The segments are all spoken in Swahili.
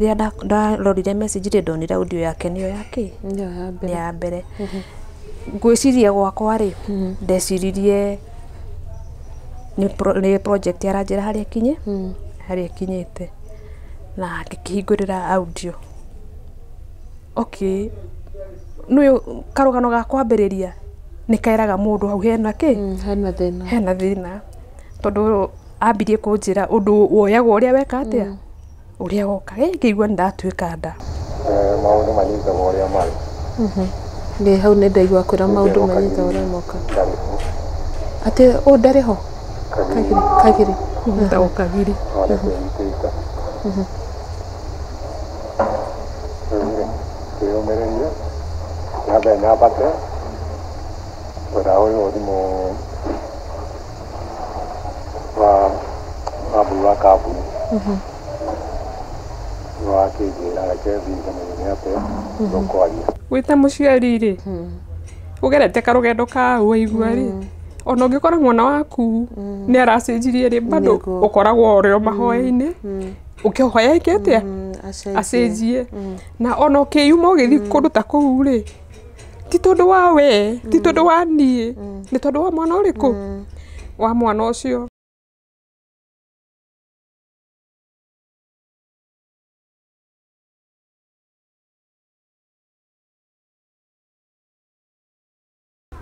ria ndarorire message ri ndonire audio yake niyo yake Nĩ ya mbere ngwiciria gwakwa ri ndeciririe ni project aranjira haria kinye haria kinyite na ngikihingurira audio okay no karugano ga kwambiriria ni kairaga mundu hau hena ki hena thina tondu ambirie kunjira undu woyagwo uria weka atia uria goka ngigua ndatwika nda maundu manyitaga uria mari Nĩ hau nĩ ndaigua kwĩra maũndũ manyita ũrĩa moka atĩ ndari ho kagiri ndao kagiri kwĩyũmĩrĩria nyambe nyambate wĩra ũyũ thimũ wa mbui wa kambuni wakĩnjĩra reke thiĩ ngamenya atĩa tũkwaria wĩta mũciari rĩ ũgerete karũgendo ka waigua rĩ ona ũngĩkora mwana waku nĩ aracenjirie rĩ bado ũkoragwo ũrĩ o mahoya-inĩ ũkĩhoya ĩkĩte acenjie na ona ũkĩyuma ũgĩthiĩ kũndũ ta kũu rĩ ti tondũ wa we ti tondũ wa niĩ nĩ tondũ wa mwana ũrĩkũ wa mwana ũcio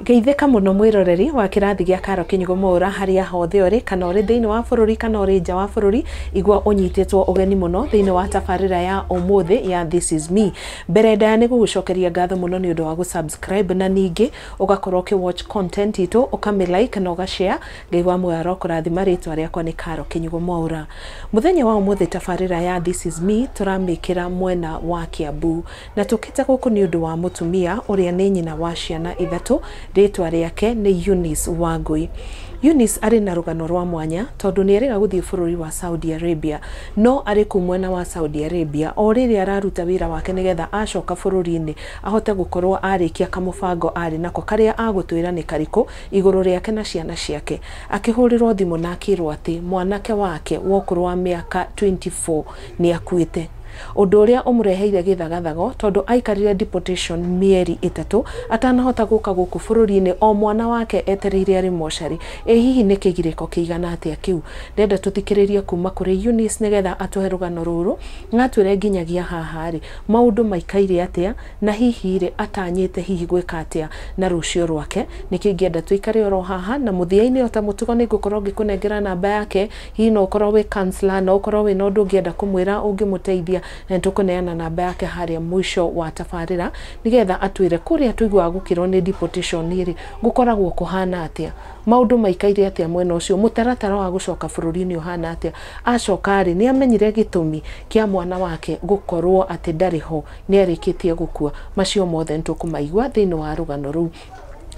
Geithĩka mũno mwĩroreri wa kĩrathi gĩa Karo Kĩnyugo Mwaura harĩa hothe ũrĩ kana ũrĩ thĩinĩ wa bũrũri kana ũrĩ nja wa bũrũri igua ũnyitĩtwo ũgeni mũno thĩinĩ wa tabarĩra ya ũmũthĩ ya This Is Me. Mbere ndaya nĩ gũgũcokeria ngatho mũno nĩ ũndũ wa gũsubscribe na ningĩ ũgakorwo ũkĩwatch content itũ ũkamĩlike na ũgashare. Ngai wa muoyo arokũrathima rĩtwa rĩakwa nĩ Karo Kĩnyugo Mwaura. Mũthenya wa ũmũthĩ tabarĩra ya This Is Me tũramĩkĩra mwena wa Kiambu na tũkĩte gũkũ nĩ ũndũ wa mũtumia ũrĩa nĩ nyina wa ciana ithatũ rĩtwa rĩake nĩ Eunice Wangui. Eunice arĩ na rũgano rwa mwanya tondũ nĩ erĩga gũthiĩ bũrũri wa Saudi Arabia no arĩ kũ mwena wa Saudi Arabia o rĩrĩa araruta wĩra wake nĩgetha acoka bũrũri-inĩ ahote gũkorwo arĩkia kamũbango arĩ nako karĩa agũtwĩra nĩ karĩkũ igũrũ rĩake na ciana ciake akĩhũrĩrwo thimũ na akĩrwo atĩ mwanake wake wa ũkũrũ wa mĩaka 24 nĩ akuĩte. Ũndũ ũrĩa ũmũreheire gĩthagathago tondũ aikarire deportation mĩeri 3 atanahota gũka gũkũ bũrũri-inĩ o mwana wake etereire arĩ mocarĩ. Hihi nĩ kĩgirĩko kĩigana atĩa kĩu? Ndenda tũthikĩrĩrie kuma kũrĩ Eunice nĩgetha atũhe rũgano rũrũ na atwĩre nginyagia haha rĩ maũndũ maikaire atĩa na hihi rĩ atanyĩte hihi gwĩka atĩa na rũcio rwake. Nĩkĩo ingĩenda tũikare oro haha na mũthia-inĩ ota mũtugo nĩ ngũkorwo ngĩkũnengera namba yake hihi no ũkorwo wĩ counselor no ũkorwo wĩ na ũndũ ũngĩenda kũmwĩra ũngĩmũteithia na nĩtũkũneana namba yake harĩa mũico wa tabarĩra nĩgetha atwĩre kũrĩa tũigua gũkĩrwo nĩ deportation rĩ gũkoragwo kũhana atĩa maũndũ maikaire atĩa mwena ũcio mũtaratara wa gũcoka bũrũri-inĩ ũhana atĩa acoka rĩ nĩ amenyire gĩtũmi kĩa mwana wake gũkorwo atĩ ndarĩ ho nĩ arĩkĩtie gũkua. Macio mothe nĩtũkũmaigua thĩinĩ wa rũgano rũu.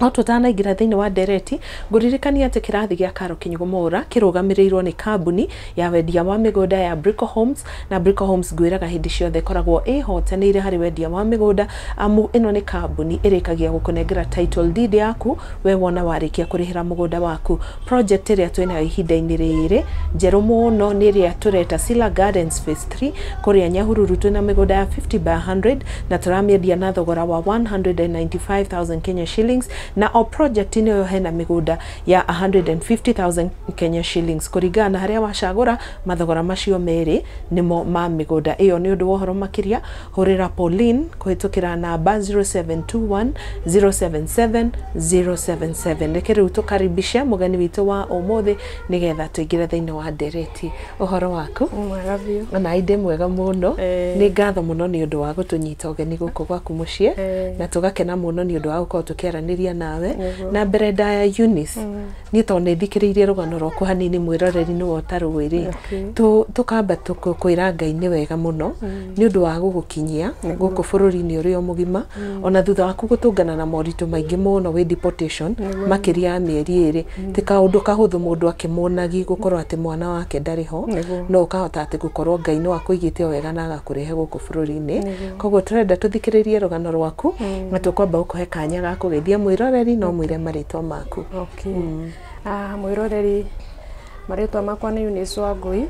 No tũtanaingĩra thĩinĩ wa ndereti ngũririkania atĩ kĩrathi gĩa Karo Kĩnyugo Mwaura kĩrũgamĩrĩirwo nĩ kambuni ya wendia wa mĩgũnda ya Brico Homes na Brico Homes ngwĩraga hĩndĩ ciothe koragwo ĩhotanĩire harĩ wendia wa mĩgũnda amu ĩno nĩ kambuni ĩrĩkagia gũkũnengera title deed yaku we wona warĩkia kũrĩhĩra mũgũnda waku. Project ĩrĩa twĩnayo ihinda-inĩ rĩrĩ njerũ mũno nĩ ĩrĩa tũreta Sila Gardens Phase 3 kũrĩa Nyahururu twĩna mĩgũnda ya 50 by 100 na tũramĩendia na thogora wa 195,000 Kenya shillings na o project ĩno hena mĩgũnda ya 150,000 Kenya shillings kũringana na harĩa wacagũra mathogora macio merĩ nimo ma mĩgũnda ĩyo. Nĩ ũndũ wa ũhoro makĩria hũrĩra Pauline kũhĩtũkĩra namba 0721 077 077. Reke rĩu tũkaribishe mũgeni witũ wa ũmũthĩ nĩgetha tũingĩre thĩinĩ wa ndereti. Ũhoro waku? mwega biũ na inde mwega mũno. Nĩ ngatho mũno nĩ ũndũ wa gũtũnyita ũgeni gũkũ gwaku mũciĩ na tũgakena mũno nĩ ũndũ wa gũkorwo tũkĩaranĩria nawe na mbere ndaya Eunice nĩ tondũ nĩ thikĩrĩirie rũgano rwaku hanini mwĩroreri nĩ wotarũĩ tũkamba tũkwĩra Ngai nĩ wega mũno nĩ ũndũ wa gũgũkinyia gũkũ bũrũri-inĩ ũrĩ o mũgima ona thutha waku gũtũngana na moritũ maingĩ mũno wĩ deportation makĩria ya mĩeri 2 ti kaũndũ kahũthũ mũndũ akĩmonagi gũkorwo atĩ mwana wake ndarĩ ho no ũkahota atĩ gũkorwo Ngai no akũigĩte wega na agakũrehe gũkũ bũrũri-inĩ. Koguo tũrenda tũthikĩrĩrie rũgano rwaku na tũkwamba gũkũhe kanya ga kũgeithia mwĩroreri no mwĩre marĩtwa maku. Mwĩroreri marĩtwa makwa nĩ Eunice Wangui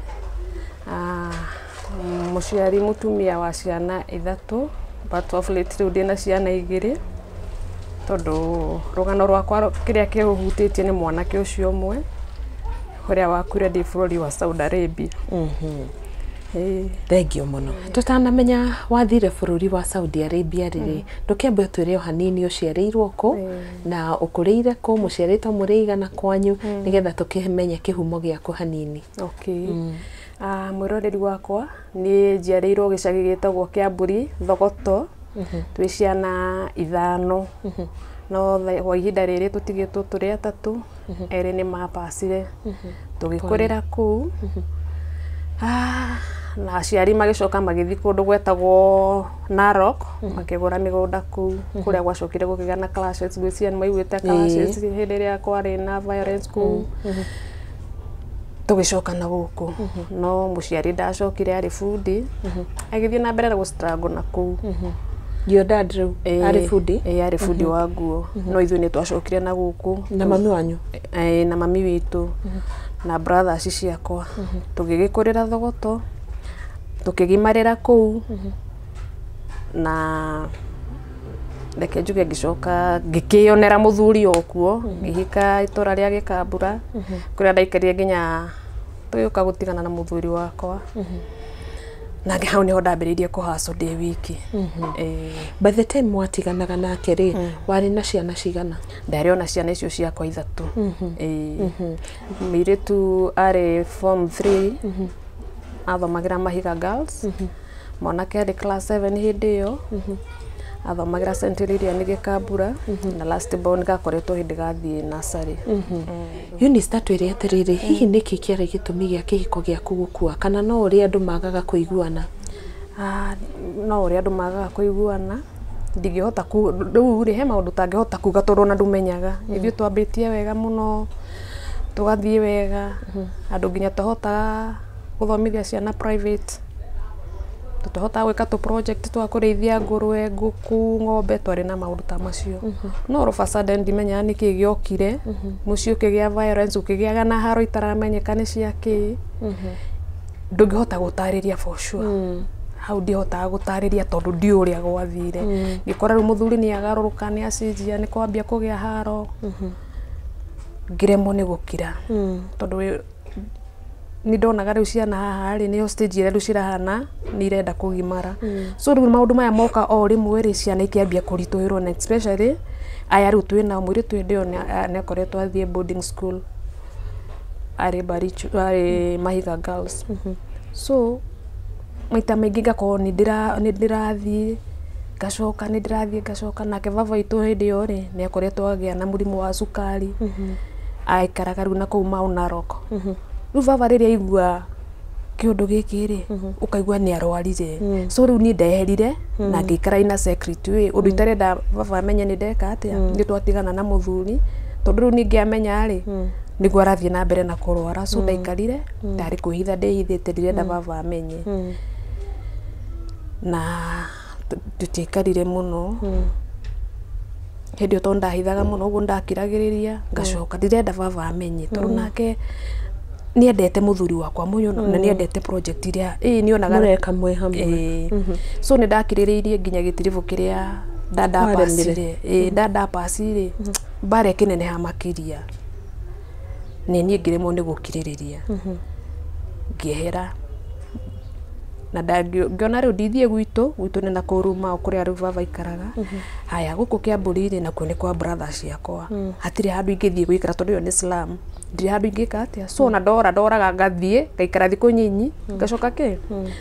Mũciari mũtumia wa ciana 3 but of late rĩu ndĩna ciana 2 tondũ rũgano rwakwa kĩrĩa kĩhutĩtie nĩ mwanake ũcio ũmwe ũrĩa wakuire ndĩ bũrũri wa Saudi Arabia. Thengio mũno. Tũtanamenya wathire bũrũri wa Saudi Arabia rĩrĩ, ndũkĩambe ũtwĩre o hanini ũciarĩirwo kũ na ũkũrĩire kũ, mũciarĩtwo mũrĩigana kwanyu nĩgetha tũkĩmenye kĩhumo gĩaku hanini. Okay. Mwĩroreri wakwa nĩ njiarĩirwo gĩcagi gĩtagwo Kĩambũri Thogoto, twĩ ciana 5 no kwa ihinda rĩrĩ tũtigĩtwo tũrĩ 3, erĩ nĩ mapacire tũgĩkũrĩra kũu. Na aciari magĩcoka magĩthiĩ kũndũ gwetagwo Narok makĩgũra mĩgũnda kũu kũrĩa gwacokire gũkĩgĩa na clashes, gwĩcia nĩ maiguĩte clashes hĩndĩ ĩrĩa kwarĩ na violence kũu. Tũgĩcoka na gũkũ no mũciari ndacokire arĩ bundi agĩthiĩ na mbere na gũstruggle na kũu. Your dad rĩu arĩ bundi? Arĩ bundi wa nguo, no ithuĩ nĩ twacokire na gũkũ. Na mami wanyu? Na mami witũ na brothers ciakwa tũgĩgĩkũrĩra Thogoto, tũkĩgimarĩra kũu. Na reke njuge ngĩcoka ngĩkĩonera mũthuri o kuo, ngĩhika itũra rĩa Gĩkambura kũrĩa ndaikarire nginya tũgĩũka gũtigana na mũthuri wakwa. Na hau niho ndambĩrĩirie kũhacwo ndĩ wiki. By the time mwatiganaga nake rĩ, warĩ na ciana cigana? Ndarĩ ona ciana icio ciakwa 3. Mũirĩtu arĩ form 3 athomagĩra Mahiga Girls, mwanake arĩ class 7 hĩndĩ ĩyo athomagĩra St. Lilian Gĩkambura, na last born gakoretwo hĩndĩ gathiĩ nursery. Eunice tatwĩre atĩrĩrĩ, hihi nĩkĩ kĩarĩ gĩtũmi gĩa kĩhiko gĩaku gũkua, kana no ũrĩa andũ magaga kũiguana? No ũrĩa andũ magaga kũiguana, ndingĩhota rĩu rĩ he maũndũ tangĩhota kuga tondũ ona ndũmenyaga. Ithuĩ twambĩtie wega mũno, tũgathiĩ wega, andũ nginya tũhotaga gũthomithia ciana private, tũhotaga gwĩka tũ project twa kũrĩithia ngũrwe, ngũkũ, ng'ombe, twarĩ na maũndũ ta macio. No all of a sudden ndimenyaga nĩkĩ gĩokire, mũciĩ ũkĩgĩa violence, ũkĩgĩaga na haro itaramenyeka nĩ ciakĩ. Ndũngĩhota gũtarĩria for sure. Hau ndihotaga gũtarĩria tondũ ndiũ ũrĩa gwathire. Ngĩkora rĩu mũthuri nĩ agarũrũka, nĩ acenjia, nĩ kwambia kũgĩa haro. Ngĩremwo nĩ gũkira tondũ nĩ ndonaga rĩu ciana haha rĩ nĩyo stage ĩrĩa rĩu cirahana nĩ irenda kũgimara. So rĩu maũndũ maya moka o rĩmwe rĩ ciana ikĩambia kũritũhĩrwo, na especially aya rĩu twĩnao mũirĩtu hĩndĩ ĩyo nĩ akoretwo athiĩ boarding school arĩ Mahiga Girls. So maita maingĩ ngakorwo nĩ ndĩrathiĩ ngacoka, nake baba witũ hĩndĩ ĩyo rĩ nĩ akoretwo agĩa na mũrimũ wa cukari, aikaraga rĩu na kũu Mau Narok. Rĩu baba rĩrĩa aigua kĩũndũ gĩkĩ rĩ ũkaigua nĩ arwarire. So rĩu niĩ ndeherire na ngĩikara ina secret ũndũ itarenda baba amenye nĩ ndeka atĩa. Nĩ twatigana na mũthuri tondũ rĩu ningĩamenya rĩ nĩguo arathiĩ na mbere na kũrwara. So ndaikarire ndarĩ kwĩhitha ndĩhithĩte, ndirenda baba amenye. Na tũtiaikarire mũno hĩndĩ ĩyo tondũ ndahithaga mũno ũguo ndakiragĩrĩria ngacoka, ndirenda baba amenye tondũ nake nĩ endete mũthuri wakwa mũno na nĩ endete project iria nĩ onaga mũreka mwĩ hamwe. So nĩ ndakirĩrĩirie nginya gĩtiribũ kĩrĩa ndandapacire mbara ĩkĩneneha makĩria, niĩ ngĩremwo nĩ gũkirĩrĩria, ngĩehera na ngĩona rĩu ndithiĩ gwitũ nĩ na kũruma kũrĩa rĩu baba ikaraga. Haya gũkũ Kĩambũri nakuo nĩ kwa brothers ciakwa, hatirĩ handũ ingĩthiĩ gũikara tondũ ĩyo nĩ slum, ndirĩ handũ ingĩka atĩa. So na ndoraga ngathiĩ ngaikara thikũ nyinyi ngacoka kĩ.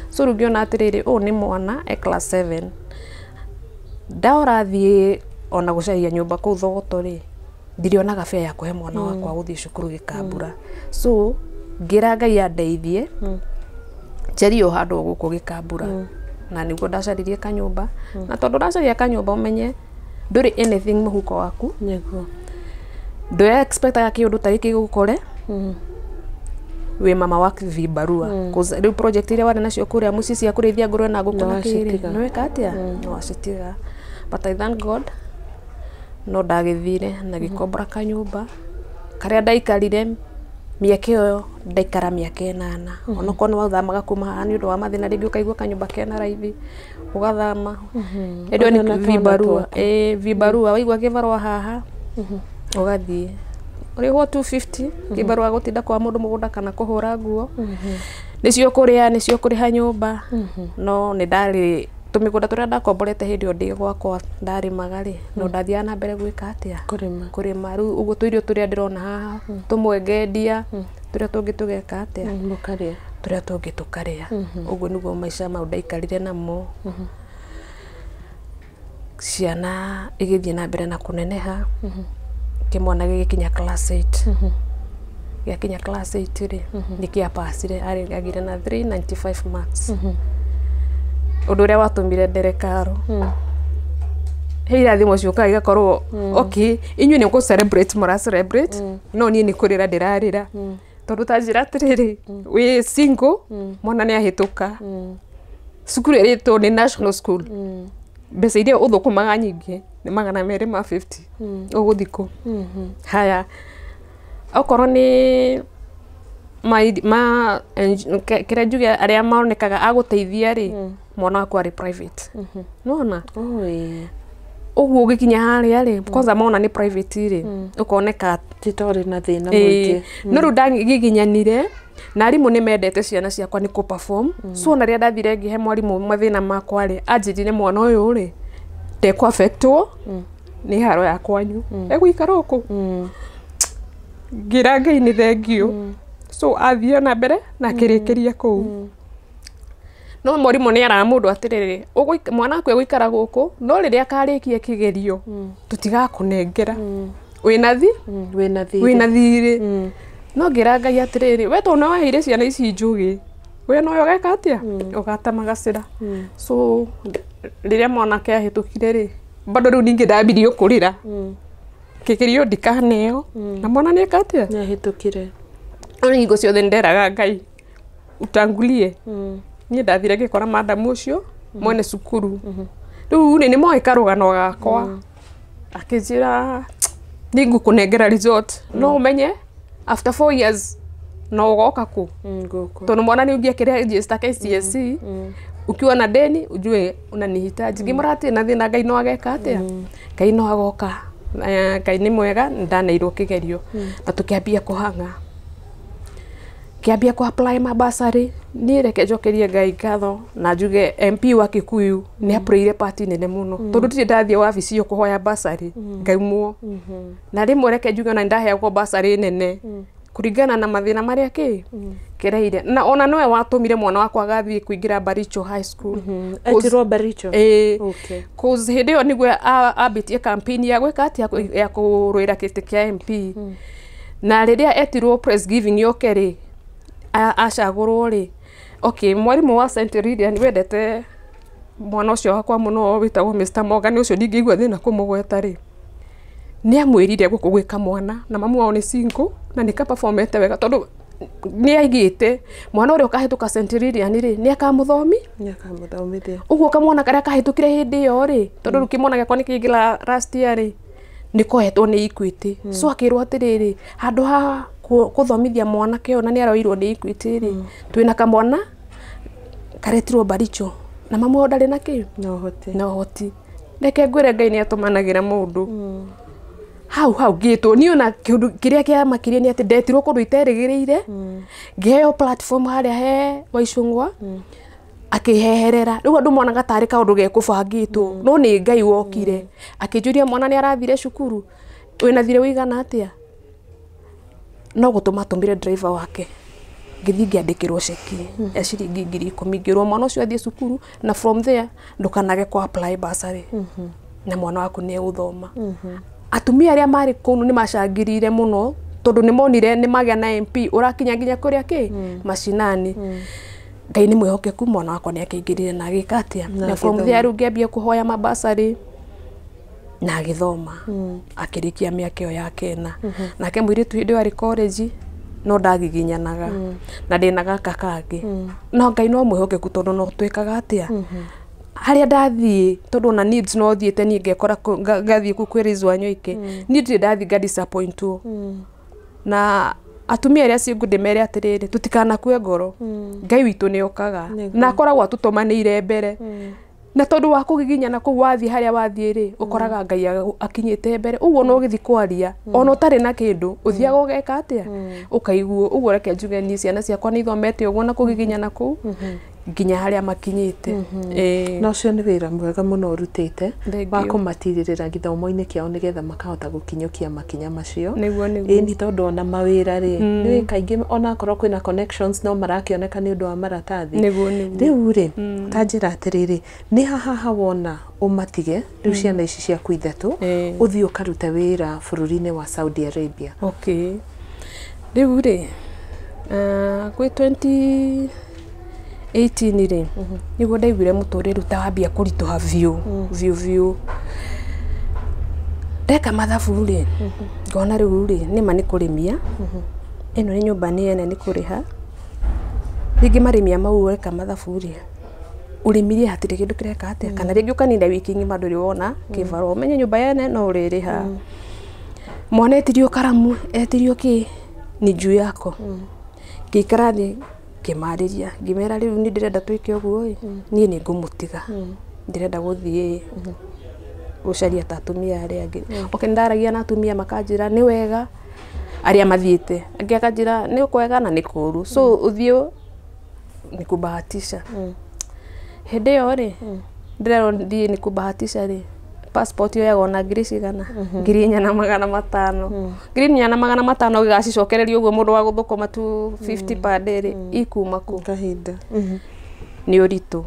So rĩu ngĩona atĩrĩrĩ ũũ nĩ mwana class 7, ndora thiĩ ona gũcaria nyũmba kũu Thogoto rĩ ndirionaga fare ya kũhe mwana wakwa gũthiĩ cukuru Gĩkambura. So ngĩra Ngai andeithie njarie o handũ gũkũ Gĩkambura, na nĩguo ndacaririe kanyũmba. Na tondũ ndacaria kanyũmba ũmenye ndũrĩ anything mũhuko waku, ndũya expectaga kĩũndũ ta gĩkĩ gĩgũkore wĩ mama wa vibarua. Rĩu project iria warĩ nacio kũrĩa mũciĩ cia kũrĩithia ngũrwe na ngũkũ na kĩrĩ nĩ weka atĩa, no acitiga. But I thank God no ndagĩthire na gĩkombora kanyũmba karĩa ndaikarire miaka yo ndaikara miaka 8 ono kono wathamaga kuma haha ni undu wa mathina ringi ukaigua kanyumba kena raithi ugathama edo ni vibarua vibarua waigua kibarua haha ugathie uriho 250 kibarua gutinda kwa mundu mugunda kana kuhura nguo nicio kuriha nyumba no ni ndari tumigunda turia ndakomborete hindi o ndi gwakwa ndari magari no ndathia na mbere gwika atia kurima riu uguo tuirio turia ndirona haha tumwengendia turia tungi tugeka atia mukaria turia tungi tukaria uguo niguo maisha mau ndaikarire namo ciana igithie na mbere na kuneneha kimwana gikinya class 8 gikinya class 8 ri nikia pasire ari agire na 395 marks undu uria watumire nderekaro heira thimo ciuka igakorwo okay inyu ni ku celebrate mora celebrate no ni ni kurira ndirarira tondu tajira atiriri we single mwana ni ahituka cukuru iritu ni national school mbeca iria uthukumaga nyingi ni 250 uguthiko haya okorwo ni kira njuge aria maonekaga aguteithia ri mwana waku ari private nona uguo gikinya haria ri kwanza maona ni private ri ukoneka titori na thina mwingi no ru ndangiginyanire na arimu ni mendete ciana ciakwa ni ku perform so na ria ndathire ngihe mwarimu mathina makwa ri anjirire mwana uyu ri ndekwa affectwo ni haro ya kwanyu egwikara uku ngira Ngai ni thengio so athie na mbere na kirikiria kuu no mwarimu ni ara mundu atiriri mwana waku egwikara guku no riria akarikia kigerio tutigakunengera wina thiri no ngira Ngai atiriri we to no waheire ciana ici njugi we no yogeka atia ugatamagacira so riria mwana ke ahitukire ri bado riu ningi ndabirio kurira kigerio ndikaneo na mwana ni akatia na hitukire oni ngo ciothe nderaga Ngai utangulie ni ndathire ngikora madam ucio mwene cukuru riu ni moika rugano gakwa akijira ni ngukunengera resort no umenye after 4 years no ugoka ku tondu mwana ni ungia kiria register KCSE ukiwa na deni ujue unanihitaji ngimurati na thina Ngai no ageka atia Ngai no agoka Ngai ni mwega ndaneirwo kigerio na tukiambia kuhanga kiambia ku apply mabasari ni reke njokerie Ngai ngatho na njuge MP wa Kikuyu ni aproire party nene muno tondu tiri ndathie wabici yo kuhoya basari ngaumwo na rimwe reke njuge na ndaheagwo basari nene kuringana na mathina maria kireire na ona noe watumire mwana wakwa agathie kuingira Baricho High School etirwo Baricho okay cause hindi yo niguo abitie campaign ya gwika atia ya kuruira kiti kia MP na riria etirwo press giving yokeri acagurwo ri okay mwarimu wa St Lilian wendete mwana ucio wakwa muno witagwo Mr Morgan ucio ndingigwa thina kumugweta ri ni amwirire gukugwika mwana na mamu wao ni single na nika performete wega tondu ni aigite mwana uri ukahituka St Lilian ri ni akamuthomithia uguo kamwana karia kahitukire hindi yo ri tondu rukimona gakwa ni kiingira last year ri nikohetwo ni Equity so akirwo atiriri handu ha kuthomithia mwana keo na ni aroirwo ni Equity ri twina kamwana karetirwo Baricho na mamu ndari na ki no hoti reke ngwire Ngai ni atumanagira mundu hau gitu ni ona kiria kia makiria ni ati ndetirwo kundu iterigirire ngeo platform haria he Waicungwa akiheherera riu andu monaga tari kaundu gekubangitwo no ni Ngai wokire akijuria mwana ni arathire cukuru wina thire wigana atia no gutuma tumbire driver wake ngithi ngiandikirwo ceki ya ciringi 10,000 ngirwo mwana ucio athie cukuru na from there ndukanage ku apply bursary na mwana waku ni uthoma atumia aria mari kunu ni macangirire muno tondu ni monire ni magia na MP urakinya nginya kuria ki macinani Ngai ni mwihokeku mwana wakwa ni akingirire na agikatia na from there ru ngiambia kuhoya mabasari na agithoma akirikia miaka yo yake nake mwiritu hindi ari college no ndagiginyanaga na ndina gaka kangi no Ngai no mwihokeku tondu no twikaga atia haria ndathie tondu na needs no thiete ni ngekora ngathie ku kwirizwa nyoike ni ndiri ndathie ga disappointwo na atumia aria ciĩ ngũndĩmere atĩrĩrĩ tũtikanakue ngoro Ngai witũ nĩ okaga na akoragwo atũtũmanĩire mbere na tondũ wa kũgiginyana kũu wathiĩ harĩa wathiĩ rĩ ũkoraga Ngai akinyĩte mbere ũguo no gĩthi kwaria ona ũtarĩ na kĩndũ ũthiaga ũgeka atĩa ũkaiguo ũguo reke njuge niĩ ciana ciakwa nĩ ithomete ũguo na kũgiginyana kũu nginya harĩa makinyĩte na ũcio nĩ wĩra mwega mũno ũrutĩte wa kũmatirĩrĩra gĩthomo-inĩ kĩao nĩgetha makahota gũkinyũkia makinya macio nĩ tondũ ona mawĩra rĩ nĩ kaingĩ ona akorwo kwĩna connections no marakĩoneka nĩ ũndũ wa maratathi rĩu rĩ ta njĩra atĩrĩrĩ nĩ haha wona ũmatige rĩu ciana ici ciaku ithatũ ũthiĩ ũkarute wĩra bũrũri-inĩ wa Saudi Arabia rĩu rĩ gwĩ 18 rĩ nĩguo ndaiguire mũtũrĩre utawambia kũritũha biũ ndeka mathabu rĩ ngona rĩu rĩ nĩma nĩ kũrĩmia ĩno nĩ nyũmba nĩ ene nĩ kũrĩha rĩngĩ marĩmia mau reka mathabu rĩ ũrĩmirie hatirĩ kĩndũ kĩreka atĩa kana rĩngĩ ũkaninda wiki ng'ima ndũrĩ wona kĩbaro menye nyũmba yene no ũrĩrĩha mwana etirio karamu etirio kĩ ni juu yako gĩikara thĩ kĩmarĩria ngĩmera rĩu nĩ ndĩrenda twĩke ũguo niĩ nĩ ngũmũtiga ndĩrenda gũthiĩ gũcaria ta atumia arĩa angĩ ndaragia na atumia makanjĩra nĩ wega arĩa mathiĩte angĩ akanjĩra nĩ kwega na nĩ kũũru so ũthiĩ nĩ kubahatisha hĩndĩ ĩyo rĩ ndĩrerwo thiĩ nĩ kubahatisha rĩ passport yoyagwo na ngiri cigana ngiri 4,500 ngiri 4,500 ũgĩgacicokereria ũguo mũndũ wa gũthũkũma 250 per day rĩ ikuma kũ kahinda nĩ ũritũ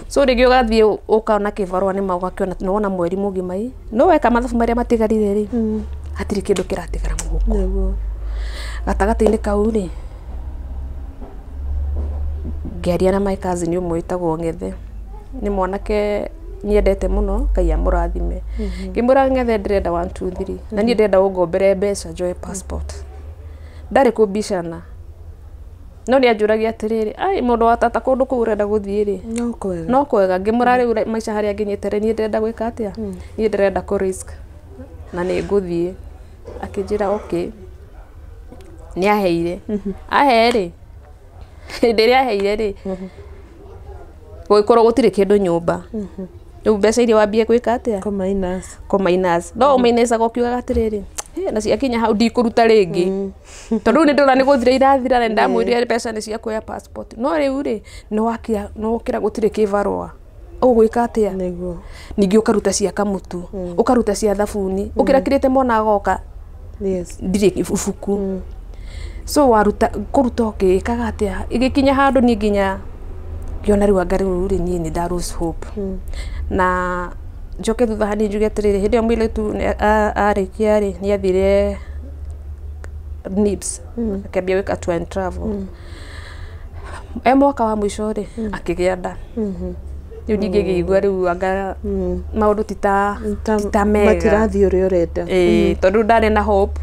so rĩngĩ ũgathiĩ ũkaona kĩbarũa nĩ magakĩona nĩwona mweri mũgima no weka mathabu marĩa matigarire rĩ hatirĩ kĩndũ kĩratigara mũhuko gatagatĩ-inĩ kau rĩ ngĩaria na my cousin ũmwe wĩtagwo Ng'ethe nĩ mwanake nyendete mũno Ngai amũrathime ngĩmwĩra Ng'ethe ndĩrenda 1 2 3 na niĩ ndĩrenda ũngombere mbeca njoe passport ndarĩ kũmbicana no nĩ anjũragia atĩrĩrĩ ai mũndũ wa tata kũndũ kũu ũrenda gũthiĩ rĩ no kwega ngĩmũra rĩu maica harĩa ngĩnyĩte rĩ niĩ ndĩrenda gwĩka atĩa niĩ ndĩrenda kũ risk na nĩ ngũthiĩ akĩnjĩra okay nĩ aheire ahe rĩ hĩndĩ ĩrĩa aheire rĩ gũgĩkorwo gũtirĩ kĩndũ nyũmba rĩu mbeca iria wambie gwĩka atĩa kũmainasi no ũmainasaga ũkiugaga atĩrĩrĩ na ciakinya hau ndikũruta rĩngĩ tondũ nĩ ndĩrona nĩ gũthira irathira na ndamwĩrire mbeca nĩ cia kuoya passport no rĩu rĩ nĩ wokĩra gũtirĩ kĩbarũa ũgwĩka atĩa ningĩ ũkaruta cia kamũtu ũkaruta cia thabuni ũkĩrakĩrĩte mwana agoka ndirĩ ibuku so waruta kũruta ũkĩkaga atĩa igĩkinya handũ niĩ nginya ngĩona rĩu anga rĩu rĩ niĩ nĩ nda lose hope na njoke thutha hanini njuge atĩrĩrĩ hĩndĩ ĩyo mũirĩtu arĩkia rĩ nĩ athire NIBS akĩambia gwĩka tour and travel mwaka wa mũico rĩ akĩgĩa nda rĩu ningĩ ngĩigua rĩu anga maũndũ ti mega matirathiĩ ũrĩa ũrenda tondũ ndarĩ na hope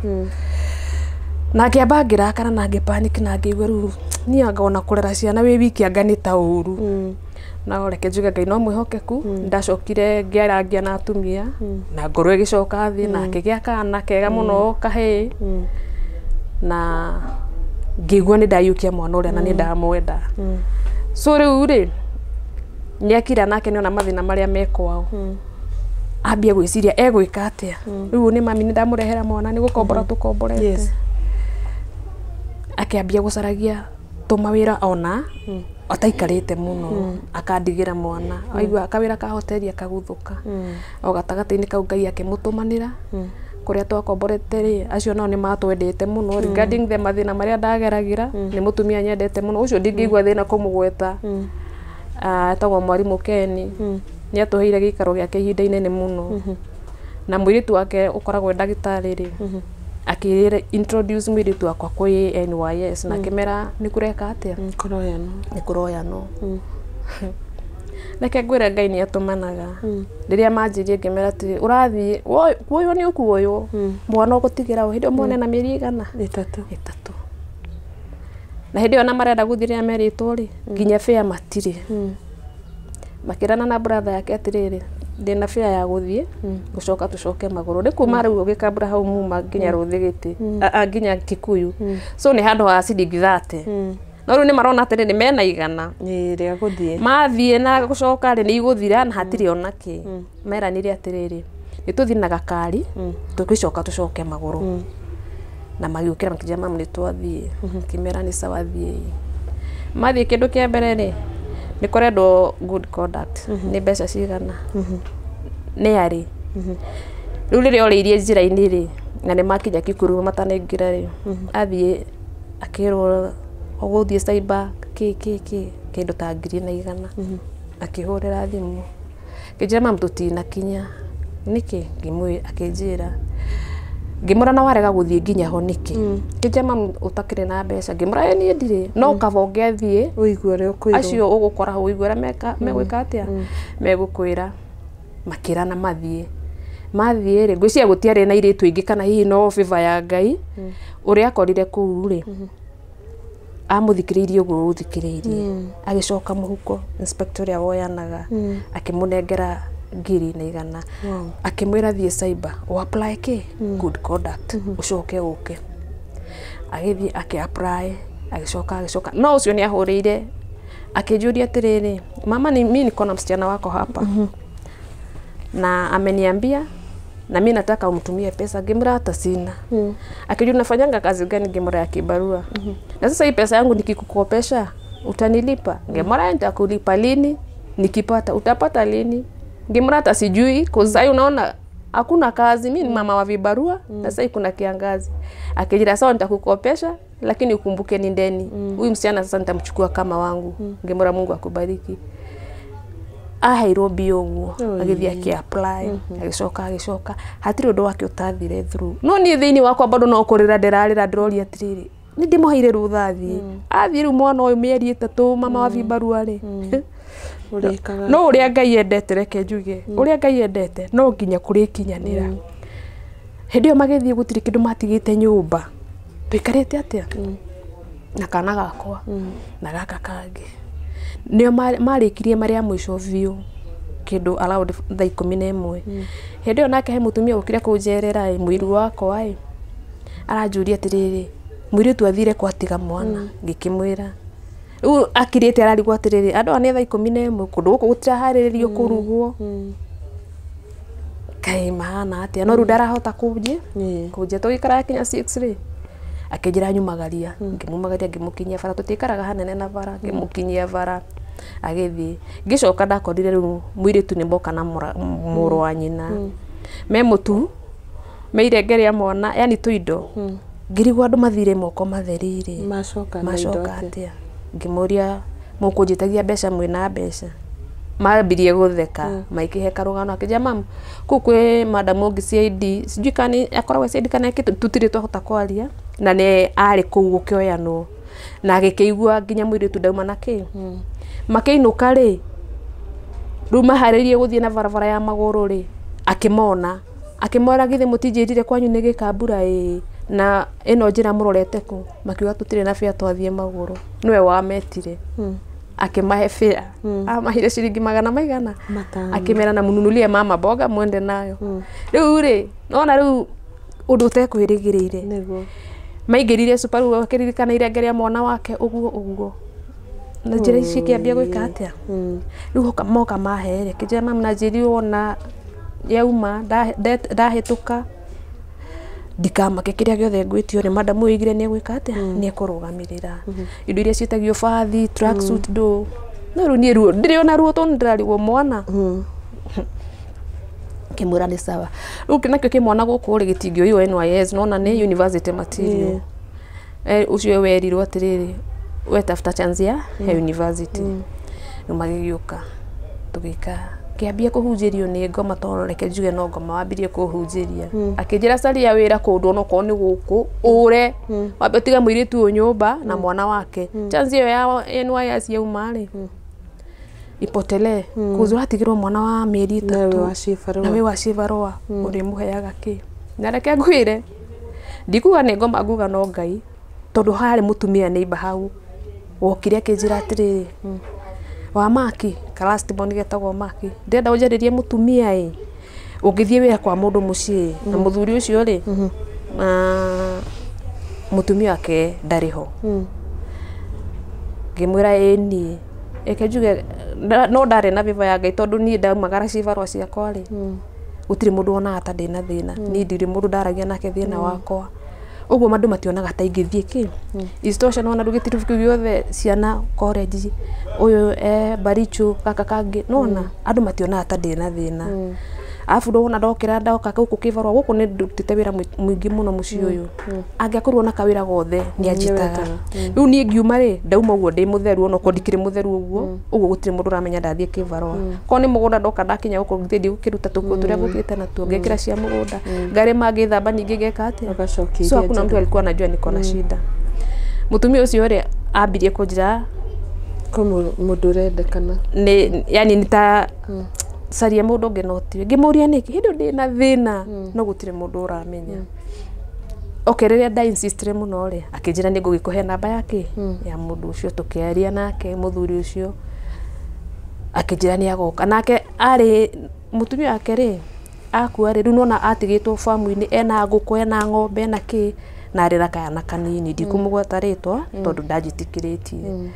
na ngĩamba ngĩrakara na ngĩpanic na ngĩigua rĩu niĩ anga ona kũrera ciana wĩ wiki anga nĩ ta ũru na reke njuge Ngai no mwĩhokeku ndacokire ngĩarangia na atumia na ngoro ĩgĩcoka thĩ na akĩgĩa kana kega mũno kahĩĩ na ngĩigua nĩ ndayũkia mwana ũrĩa na nĩ ndamwenda so rĩu rĩ nĩakira nake nĩona mathĩna marĩa mekwao ambia gwĩciria egwĩka atĩa rĩu nĩ mami nĩ ndamũrehera mwana nĩ gũkombora tũkomborete akĩambia gũcaragia tũmawĩra ona ataikarĩte mũno akandigĩra mwana aigua kawĩra ka hoteli akaguthũka o gatagatĩ-inĩ kau Ngai akĩmũtũmanĩra kũrĩa twakomborete rĩ acio nao nĩ matwendete mũno regarding the mathĩna marĩa ndageragĩra nĩ mũtumia nyendete mũno ũcio ndingĩigua thĩna kũmũgweta etagwo mwarimũ Keni nĩ atũheire gĩikaro gĩake ihinda inene mũno na mũirĩtu wake ũkoragwo ndagĩtarĩ rĩ akĩrĩra introduce mũirĩtu wakwa kwĩ NYS na kĩmera nĩ kũreka atĩa nĩ kũroyanwo reke ngwĩre Ngai nĩ atũmanaga rĩrĩa manjĩrie ngĩmera atĩ ũrathiĩ kuoywo nĩ ũkuoywo mwana ũgũtigĩra o hĩndĩ mwana na mĩeri ĩgana 3 na hĩndĩ ĩyo na marenda gũthiĩ rĩrĩa merĩtwo rĩ nginya fare matirĩ makĩrana na brother yake atĩrĩrĩ ndina fare ya guthie gucoka tucoke maguru ni kuma riu gikambura hau muma nginya ruthigiti nginya Kikuyu so ni handu ha ciringi 30 no riu ni marona atiri ni mena igana ria guthie mathie na gucoka ri ni iguthira na hatiri onaki meranire atiriri ni tuthina gakari tugicoka tucoke maguru na magiukira makija mamu ni twathie kimera ni sawa thie mathie kindu kia mbere ri ni korendo good conduct ni mbeca cigana ni ari riu rire oriirie njira-ini ri na ni makinya Kikuyu matanengira ri athie akirwo oguthie cyber kindu ta 100 akihurira thimu kijira mamu tutina kinya niki ngimwe akinjira ngimura na warega guthie nginya ho niki kijira mamu utakire na mbeca ngimura ni ndire no kavonge athie uigwe ri ukwira acio ugukora ho uigwe megwika atia megukwira makira na mathie ri ngwiciria gutiari na iritu ingi kana hihi no favor ya Ngai uri akorire kuu ri amuthikiririe uguo uthikiririe agicoka muhuko inspector ya woyanaga akimunengera 100 akimwira thie cyber o apply ke good conduct ucoke uke agithie apply agicoka no ucio ni ahurire akijuria atiriri mama ni mimi niko na msichana wako hapa na ameniambia na mimi nataka umtumie pesa ngimra hata sina akijua nafanyanga kazi gani ngimra ya kibarua na sasa hii pesa yangu nikikukopesha utanilipa ngimra nitakulipa lini nikipata utapata lini ngimra hata sijui kuzai unaona hakuna kazi mimi ni mama wa vibarua na sasa kuna kiangazi akijira sawa nitakukopesha lakini ukumbuke ni ndeni huyu msichana sasa nitamchukua kama wangu ngimra Mungu akubariki ahairobi uguo agithia ki apply agicoka hatiri undu wake utathire through no ni thiini wakwa bado no kurira ndirarira ndiroria atiriri ni ndimuhaire ruthathi athie riu mwana uyu mieri 3 mama wa vibarua ri no uria Ngai endete reke njuge uria Ngai endete no nginya kurikinyanira hindi yo magithie gutiri kindu matigite nyumba tuikarite atia na kana gakwa na gaka kangi nio marikirie maria mwisho view kindu allowed thaa 11 hindi yo nake he mutumia ukire kujerera mwiru wako ai arajuria atiriri mwiru tu athire kwatiga mwana ngikimwira u akirite ararigwa atiriri andu ane thaa 11 kundu guku gutiraharirio kurugwo kai mahana atia no rudara hota kuje tugikara kinya 6 ri akijira nyumagaria ngimumagaria ngimukinyia bara tutikaraga hanene na bara ngimukinyia bara agithie ngicoka ndakorire riu mwiritu ni mboka na muru wa nyina me mutu meirengeria mwana yani tuindo ngirigwa andu mathire moko matherire macoka atia ngimuria mukunjitagia mbeca mwina mbeca mabirie gutheka maikihe karugano akija mamu kukwe madam ongi CID sijui kani akoragwo CID kana kitu tutire twahota kwaria na ne ari kuu gukioyanwo na agikeigua nginya mwiritu ndauma nake makeinuka ri ruma haririe guthie na barabara ya maguru ri akimona akimora githe mutijirire kwanyu ni gikambura na ino njira murorete ku makiuga tutire na fia twathie maguru niwe wametire akimahe fia amahire ciringi 100 akimera na mununulie mama boga mwende nayo riu ri nona riu undu tekwirigirire niguo maigirire suparu akiririkana irengeria mwana wake uguo na njira ici kiambia gwika atia riu moka mahere kijana mama na njiri ona yauma ndahituka ndikamake kiria giothe ngwitio ni madam uigire ni gwika atia ni kurugamirira indo iria cietagio fathi tracksuit do no ni ruo ndiriona ruo to ndirarigwo mwana kimura ni sawa ruki nakyo kimwana guku ri gitingio iyo NYS nona ni university material ucio werirwo atiriri we tafuta chance ya university numagiuka tugika kiambia kuhunjirio ni ngoma tono reke njuge no ngoma wambirie kuhunjiria akijira caria wira kundu no ko ni guku ure wambe tiga mwiritu u nyumba na mwana wake chance iyo ya NYS yauma ri ipotele kuzura tigirwo mwana wa mieri 3 nawe wacibarwa uri muheaga ki na reke ngwire ndikuga ni ngoma nguga no Ngai tondu hari mutumia ni iba hau wokire kinjira atiriri wa maki last born getagwo maki ndenda unjaririe mutumia ungithie wira kwa mundu mucii na muthuri ucio ri mutumia wake ndariho ngimwira ni ekejuge no ndare na viva ya Ngai tondu ni ndaumagara civarwa ciakwa ri gutiri mundu ona ata ndina thina ni ndiri mundu ndaragia nake thina wakwa uguo mandu mationaga ta ingithie ki istosha no na rugitiru giothe ciana college uyu barichu kaka kangi nona andu mationaga ta ndina thina afu ndona ndokira ndoka guku kivarwa guku ni ndutite wira mwingi muno muci uyu angiakorwo na kawira gothe ni anjitaga riu ni ngiuma ri ndauma uguo ndi mutheru ono ko ndikire mutheru uguo gutire mundu ramenya ndathie kivarwa ko ni mugunda ndoka ndakinya guku ngithie gukiruta tuku turia guthiete na tuo ngekira cia mugunda ngare magithamba ningi ngeka atia agacokia so hakuna mtu alikuwa anajua niko na shida mutumia ucio ri ambirie kunjira ko mundu rendekana ni yani nita saria mundu ngenotiwe ngimuria niki hindu ndi na thina no gutire mundu uramenya okereria nda insistre muno ri akinjira ni ngugikuhe namba yake ya mundu ucio tukiaria nake muthuri ucio akinjira ni agoka nake ari mutumia wake ri akua ri nona atigitwo famu-ini ena nguku ena ng'ombe na ki na ari na kana kanini ndikumugweta ritwa tondu ndajitikiritie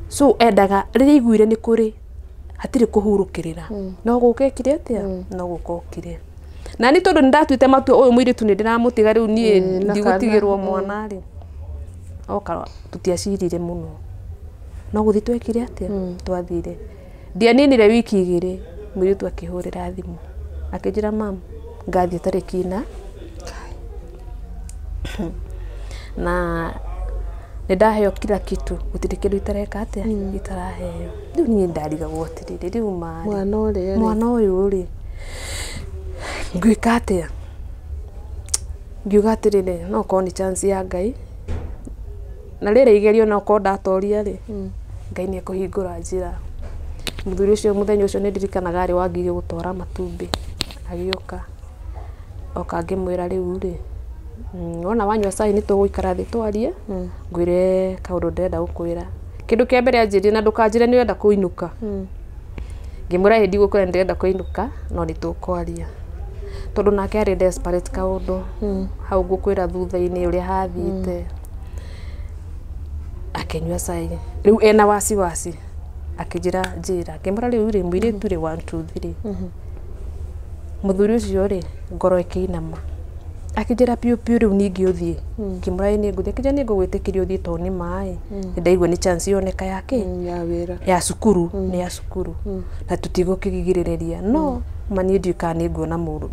so endaga riri iguire ni kuri hatiri kuhurukirira no gukekire atia no gukokire na ni tondu ndatuite matu uyu mwiritu ni ndiramutiga riu nie ndigutigirwo mwana ri oka tutiacirire muno no guthi twekire atia twathire ndianinire wiki igiri mwiritu akihurira thimu akijira mam ngathie tariki na na ndaheo kila kitu gutirikiru itareka atia itaraheo riu ni ndariga gwotirire riu mwana uyu ri ngwika atia ngiuga atirire no ko ni chance ya Ngai na rire igerio no ko ndatoria ri Ngai ni kuhingura njira muthuri ucio muthenya ucio ni ndirikanaga ari wangirie gutora matumbi agioka oka ngimwira riu ri ona wanywa cai ni tuguikara thi twarie ngwire kaundu ndenda gukwira kindu kia mbere anjiri na ndukanjire ni wenda kuinuka ngimwira hindi gukora ndenda kuinuka no ni tukwaria tondu nake ari desperate kaundu hau gukwira thutha-ini uria hathiite akenywa cai riu ena wasiwasi akijira njira ngimwira riu ri mwiritu ri 1 2 3 muthuri ucio ri ngoro ikiinama akijira piu riu ningi uthie kimrai ni nguthie kija ni ngugwitikiria uthie to ni mai ndaigua ni chance yoneka yake ya wira ya sukuru ni ya sukuru na tutigukigigiriria no mani ndika ni nguona mundu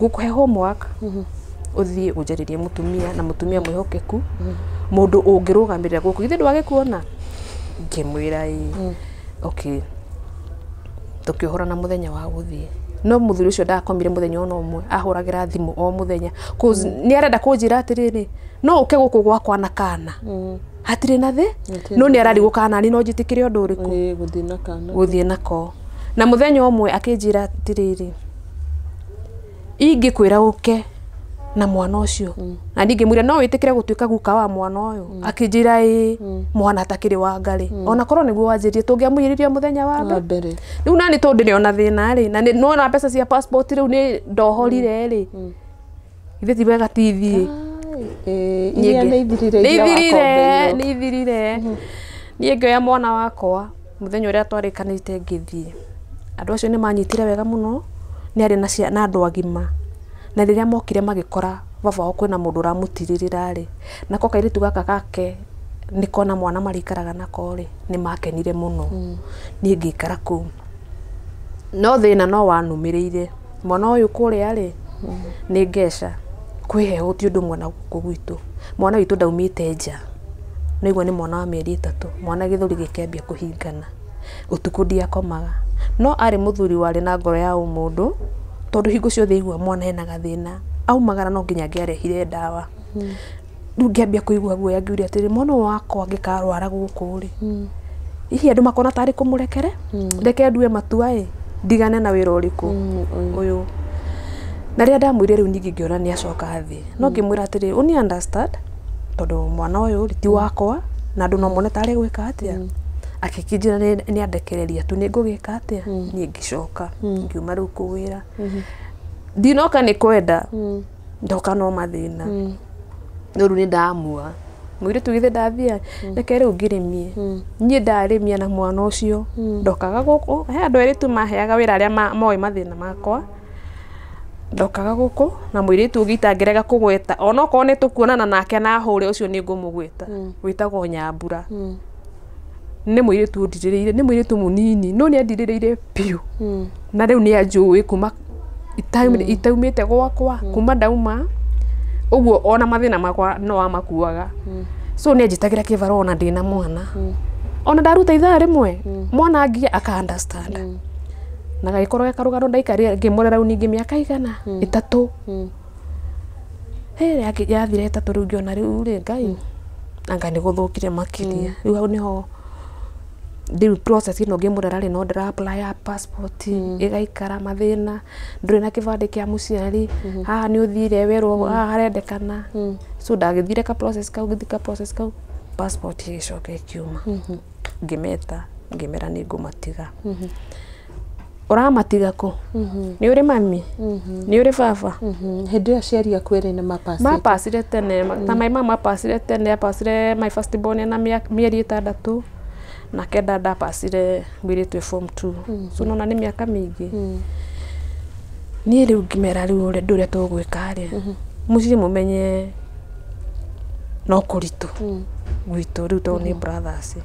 gukuhe homework uthie unjaririe mutumia na mutumia mwihokeku mundu ungirugamirira guku githe ndwage kuona ngimwira okay tukihura na muthenya wa guthie no muthuri ucio ndakomire muthenya ono umwe ahuragira thimu o muthenya cause ni arenda kunjira atiriri no uke guku gwakwa na kana hatire na thi no ni arari gukana ni no njitikire undu uriku guthie nako na muthenya umwe akinjira atiriri ingikwira uke na mwana ucio na ndingimwira no witikire gutuika guka wa mwana uyu akinjira mwana atakiri wa Ngai ona korwo niguo wanjirie tungiamwiririe muthenya wa mbere riu nani tondu ni ona thina ri na no na pesa cia passport riu ni ndohorire ri ithe ti wega tithie ni thirire ni ngioya mwana wakwa muthenya uria twarikanite ngithie andu acio ni manyitire wega muno ni ari na andu agima na riria mokire magikora baba wao kwina mundu ramutirira ri nako kairitu gaka gake niko na mwana marikaraga nako ri ni makenire muno ni ngikara ku no thina no wanumirire mwana uyu kuria ri ni ngesha kwiheho ti undu mwana guku gwitu mwana witu ndaumite nja naigua ni mwana wa mieri 3 mwana githuri gikembia kuhingana utuku ndiakomaga no ari muthuri wari na ngoro ya umundu tondu hingo ciothe igua mwana ena gathina aumagara no nginya ngiarehire ndawa riu ngiambia kuigua guoya ngiuria atiri mwana wakwa ngikarwara guku ri ihi andu makona tari kumurekere ndeke ndue matua ndigane na wira uriku uyu na ria ndamwire riu ningi ngiona ni acoka thi no ngimwira atiri uni understand tondu mwana uyu ti wakwa na andu no mone tari gwika atia akikijira ni andekereria tu ni ngugika atia ni ngicoka ngiuma riu kuwira ndinoka ni kwenda ndoka no mathina riu ni ndamua mwire tugithe ndathia reke riu ngirimie nie ndarimia na mwana ucio ndokaga guku he andu eri tu maheaga wira aria moe mathina makwa ndokaga guku na mwire tu gitangirega kugweta ona ko ne tukuonana nake na hure ucio ni ngumugweta witagwo Nyambura ni mwire tu ndirireire ni mwire tu munini no ni ndirireire piu na riu ni anjui kuma itaumite gwakwa kuma ndauma uguo ona mathina makwa no amakuaga so ni njitagira kivaro ona ndina mwana ona ndaruta ithaa rimwe mwana angia aka understand na gaikorwo karugano ndaikaria ngimurera uningi miaka igana 3 he yathire 3 riu ngiona riu ri Ngai anga ni guthukire makiria riu hau niho ndiru process ino ngimurera ri no ndira apply ya passport igaikara mathina nduri na kivande kia muciari haha ni uthire werwo haha harendekana so ndagithire ka process kau passport igicoka ikiuma ngimeta ngimera ni ngumatiga uramatiga ko ni uri mami ni uri baba hindi ya ciari akwere na mapasire tene ta mai mama pasire tene apasire my first born na mieri 6 na kenda ndapasire mwiritu form 2 so nona ni miaka mingi ni riu ngimera riu ndure tugwika ri muci mumenye no kuritu gwitu riu to ni brothers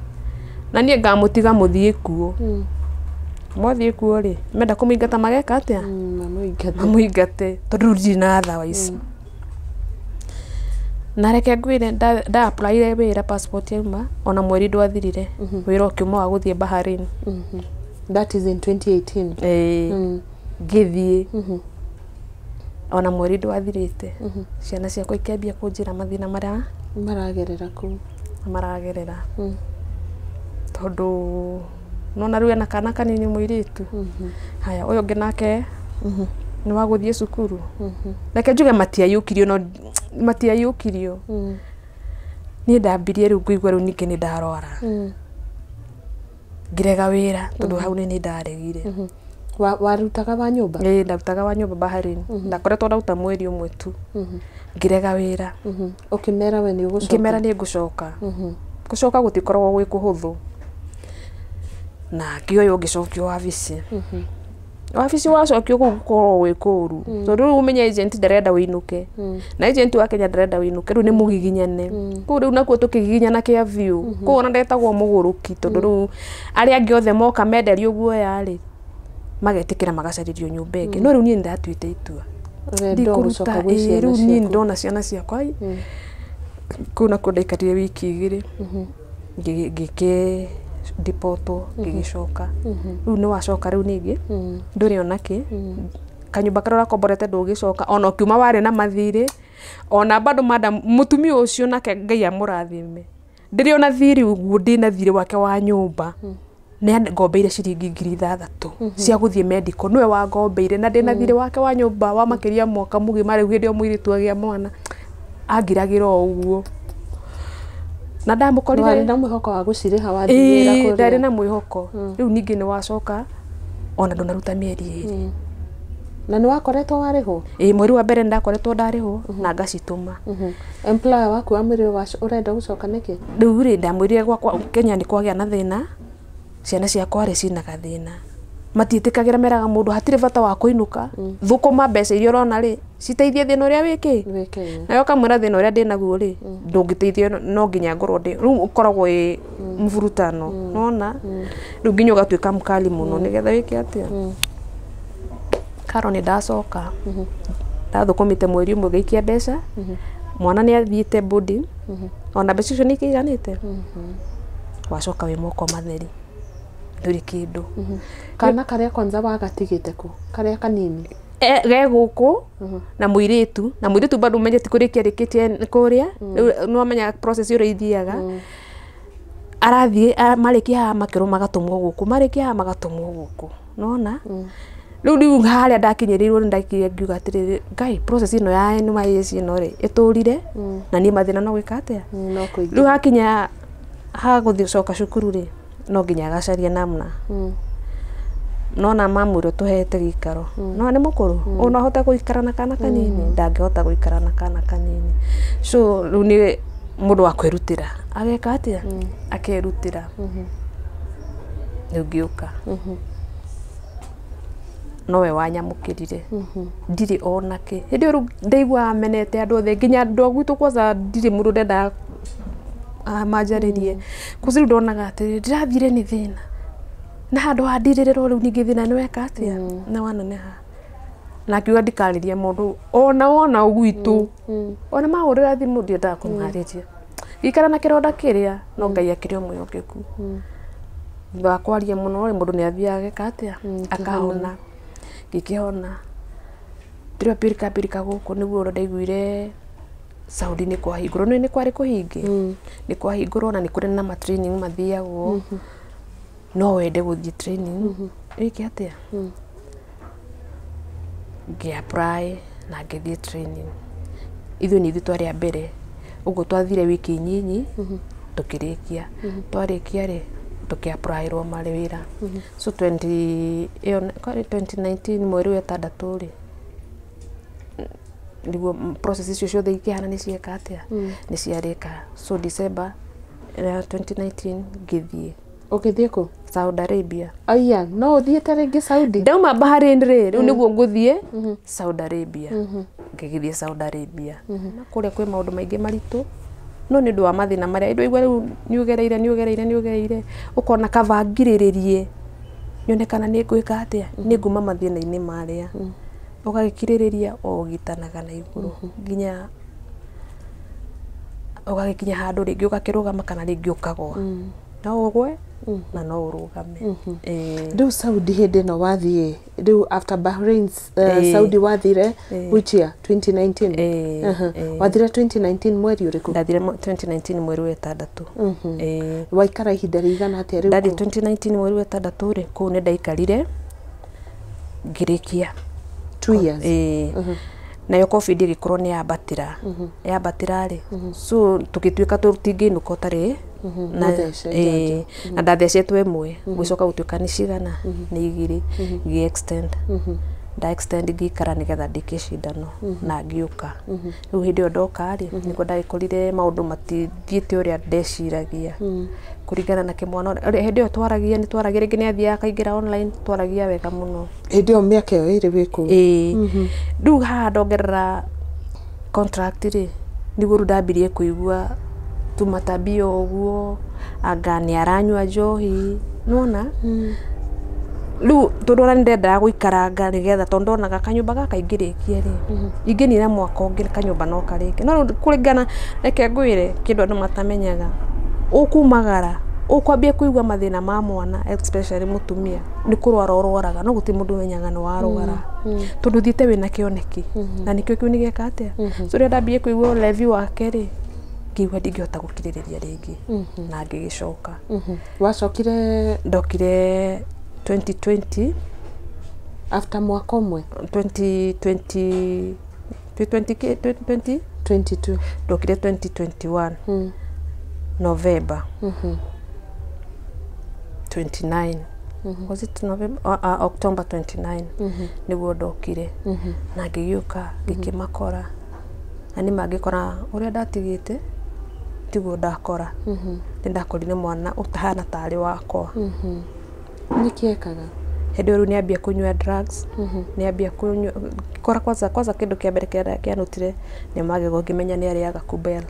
na nie ngamutiga muthie kuo mwathie kuo ri menda kumingata mageka atia mamuingate tondu ndina otherwise na reke ngwire nda apply wira passport yauma ona mweri ndwathirire wira ukiuma wa guthie Bahrain that is in 2018 ngithie ona mweri ndwathirite ciana ciakwa ikiambia kunjira mathina maria maragerera tondu nona riu ena kana kanini mwiritu haya uyo nginake ni wa guthie cukuru reke njuge matiayukirio ni ndambirie riu kuigua riu ningi ni ndarwara ngirega wira tondu hau ni ndaregire warutaga wa nyumba ndarutaga wa nyumba Bahrain ndakoretwo ndauta mweri umwe tu ngirega wira ukimera we ni ugucoka ngimera ni ngucoka gucoka gutikoragwo gwi kuhuthu na kioyo ngicokio wabici wabici wacokio gukorwo gwi kuru tondu umenya agent ndarenda winuke na agent wa Kenya ndarenda winuke riu ni mugiginyane ku riu nakuo tukigiginyana kia view ku ona ndetagwo muguruki tondu riu ari angi othe moka menderio guo yari magetikira magacaririo nyumba ingi no riu ni ndatuite itua ndikuruta riu ni ndona ciana ciakwa kuna kundaikatire wiki 2 ngike dipoto gigicoka riu ni wacoka riu ningi nduri onaki kanyumba karora komborete ndugicoka ona ukiuma wari na mathiri ona bado madam mutumi ucio nake Ngai amurathime ndiri ona thiri uguo ndina thiri wake wa nyumba ni ngombeire ciringi 6,000 cia guthie medical niwe wa ngombeire na ndina thiri wake wa nyumba wa makiria mwaka mugima riu hindi omwiritu agia mwana angiragira uguo na ndamukorire wari na mwihoko wa guciriha wathira kuria ndari na mwihoko riu ningi ni wacoka ona ndonaruta mieri 2 na ni wakoretwo wariho mweri wa mbere ndakoretwo ndariho na ngacituma employer waku amwire urenda gucoka niki riu ri ndamwirire gwakwa Kenya ni kwagia na thina ciana ciakwa ri cina gathina matiitikagira meraga mundu hatire bata wa kuinuka thukuma mbeca iria urona ri citeithie thina uria wiki nayo kamwira thina uria ndinaguo ri ndungiteithio no nginya ngorwo ndi riu ukoragwo mvurutano nona riu nginya ugatuika mkali muno nigetha wiki atia karo ni ndacoka ndathukumite mweri umwe gaikia mbeca mwana ni athiite bodi ona mbeca icio ni ikiganite wacoka wi moko matheri nduri kindu kana karia kwanza wagatigite ku karia kanini ge guku na mwiritu bado umenye ti kurikia rikitie kuria no menya process yo ithiaga arathie marikia makiro magatumwo guku marikia magatumwo guku nona riu haria ndakinyirirwo ndakirie ngiuga atiriri Ngai process ino ya NYS ino ri iturire na ni mathina no gwika atia riu hakinya ha guthie coka cukuru ri no nginya agacaria namna nona mamuro tuhete gikaro no ni mukuru ona hota guikara na kana kanini ndangihota guikara na kana kanini so riu ni mundu wa kwirutira ageka atia akerutira riu ngiuka nowe wanyamukirire ndiri onake hindi riu ndaigua amenete andu othe nginya andu agwitu kwanza ndiri mundu ndenda manjaririe kuziru ndonaga ati ndirathire ni thina na handu handiririro riu ningi thina ni weka atia na wananeha na akiuga ndikaririe mundu ona ugwitu ona mahurira thimu ndiendaga kumariria gikara na kironda kiria no ngai akirio mwiokeku thutha kwaria muno mundu ni athiaga ageka atia akahona gikihona ndiro pirika guku niguo ndaiguire Saudi ni kwa higuro ni kwari kuhingi ni kwa higuro na ni kuri na training mathiagwo no wende guthie training iki atia ngi apply na ngithie training ithu ni twari a mbere ugo twathire wiki nyinyi tukirikia twarikia ri tukiapply ro mari wira so 2019 mweri wa 6 ri niguo process icio ciothe ikihana ni cieka atia ni ciarika so December 2019 ngithie ukithie ku Saudi Arabia aya no uthiete ringi Saudi ndauma Bahrain ri riu niguo nguthie Saudi Arabia ngigithie Saudi Arabia na kuria kwi maundu maingi maritu no ni ndu wa mathina maria indo igwa riu niugereire ukona kavangiriririe nyonekana ni gwika atia ni nguma mathina-ini maria ugagikiririria ugitanaga na iguru nginya ugagikinya handu ringi ugakirugama kana ringi ukagwa no ugwe na no urugame riu Saudi hindi no wathie riu after Bahrain Saudi wathire which year 2019 wathire 2019 mweri uriku ndathire 2019 mweri wa 6 waikara ihinda rigana atia riu ndathi 2019 mweri wa 6 ri ku ni ndaikarire ngirikia 2 years na yo COVID igikorwo ni yabatira ri so tukituika tutinginuka tari na ndathecetwo imwe gwicoka gutuika ni cigana ni igiri gi extend nda extend ngikara nigetha ndike cindano na ngiuka riu hindi ndoka ri niguo ndagikorire maundu matithiite uria ndeciragia kuringana na kimwana hindi twaragia ni twaragia ringi ni athia akaingira online twaragia wega muno hindi o miaka iyo iri wiku riu haha ndongerera contract ri niguo ndambirie kuigua tumatabio uguo anga ni aranywa njohi nona riu tondora ndenda guikaranga nigetha tondonaga kanyumba gaka ingirikie ri inginira mwaka ungi kanyumba no karike no kuringana reke ngwire kindu andu matamenyaga ukumagara ukwambia kuigua mathina ma mwana especially mutumia ni kurwara urwaraga no guti mundu menyaga no warugara tondu thiete wina kioneki na nikio kiu nigeka atia so ria ndambie kuigua levi wake ri ngiigua ndingihota gukiririria ringi na ngigicoka wacokire ndokire 2020 after mwaka umwe 2022 ndokire 2021 November 29 was it November October 29 niguo ndokire na ngigiuka ngikimakora na ni magikora uria ndatigite tiguo ndakora ndakorire mwana utahana tari wakwa nikiekaga hindi riu niambia kunywa drugs niambia kunywa kora kwanza kindu kia mbere kianutire ni magego ngimenya ni ariaga kubel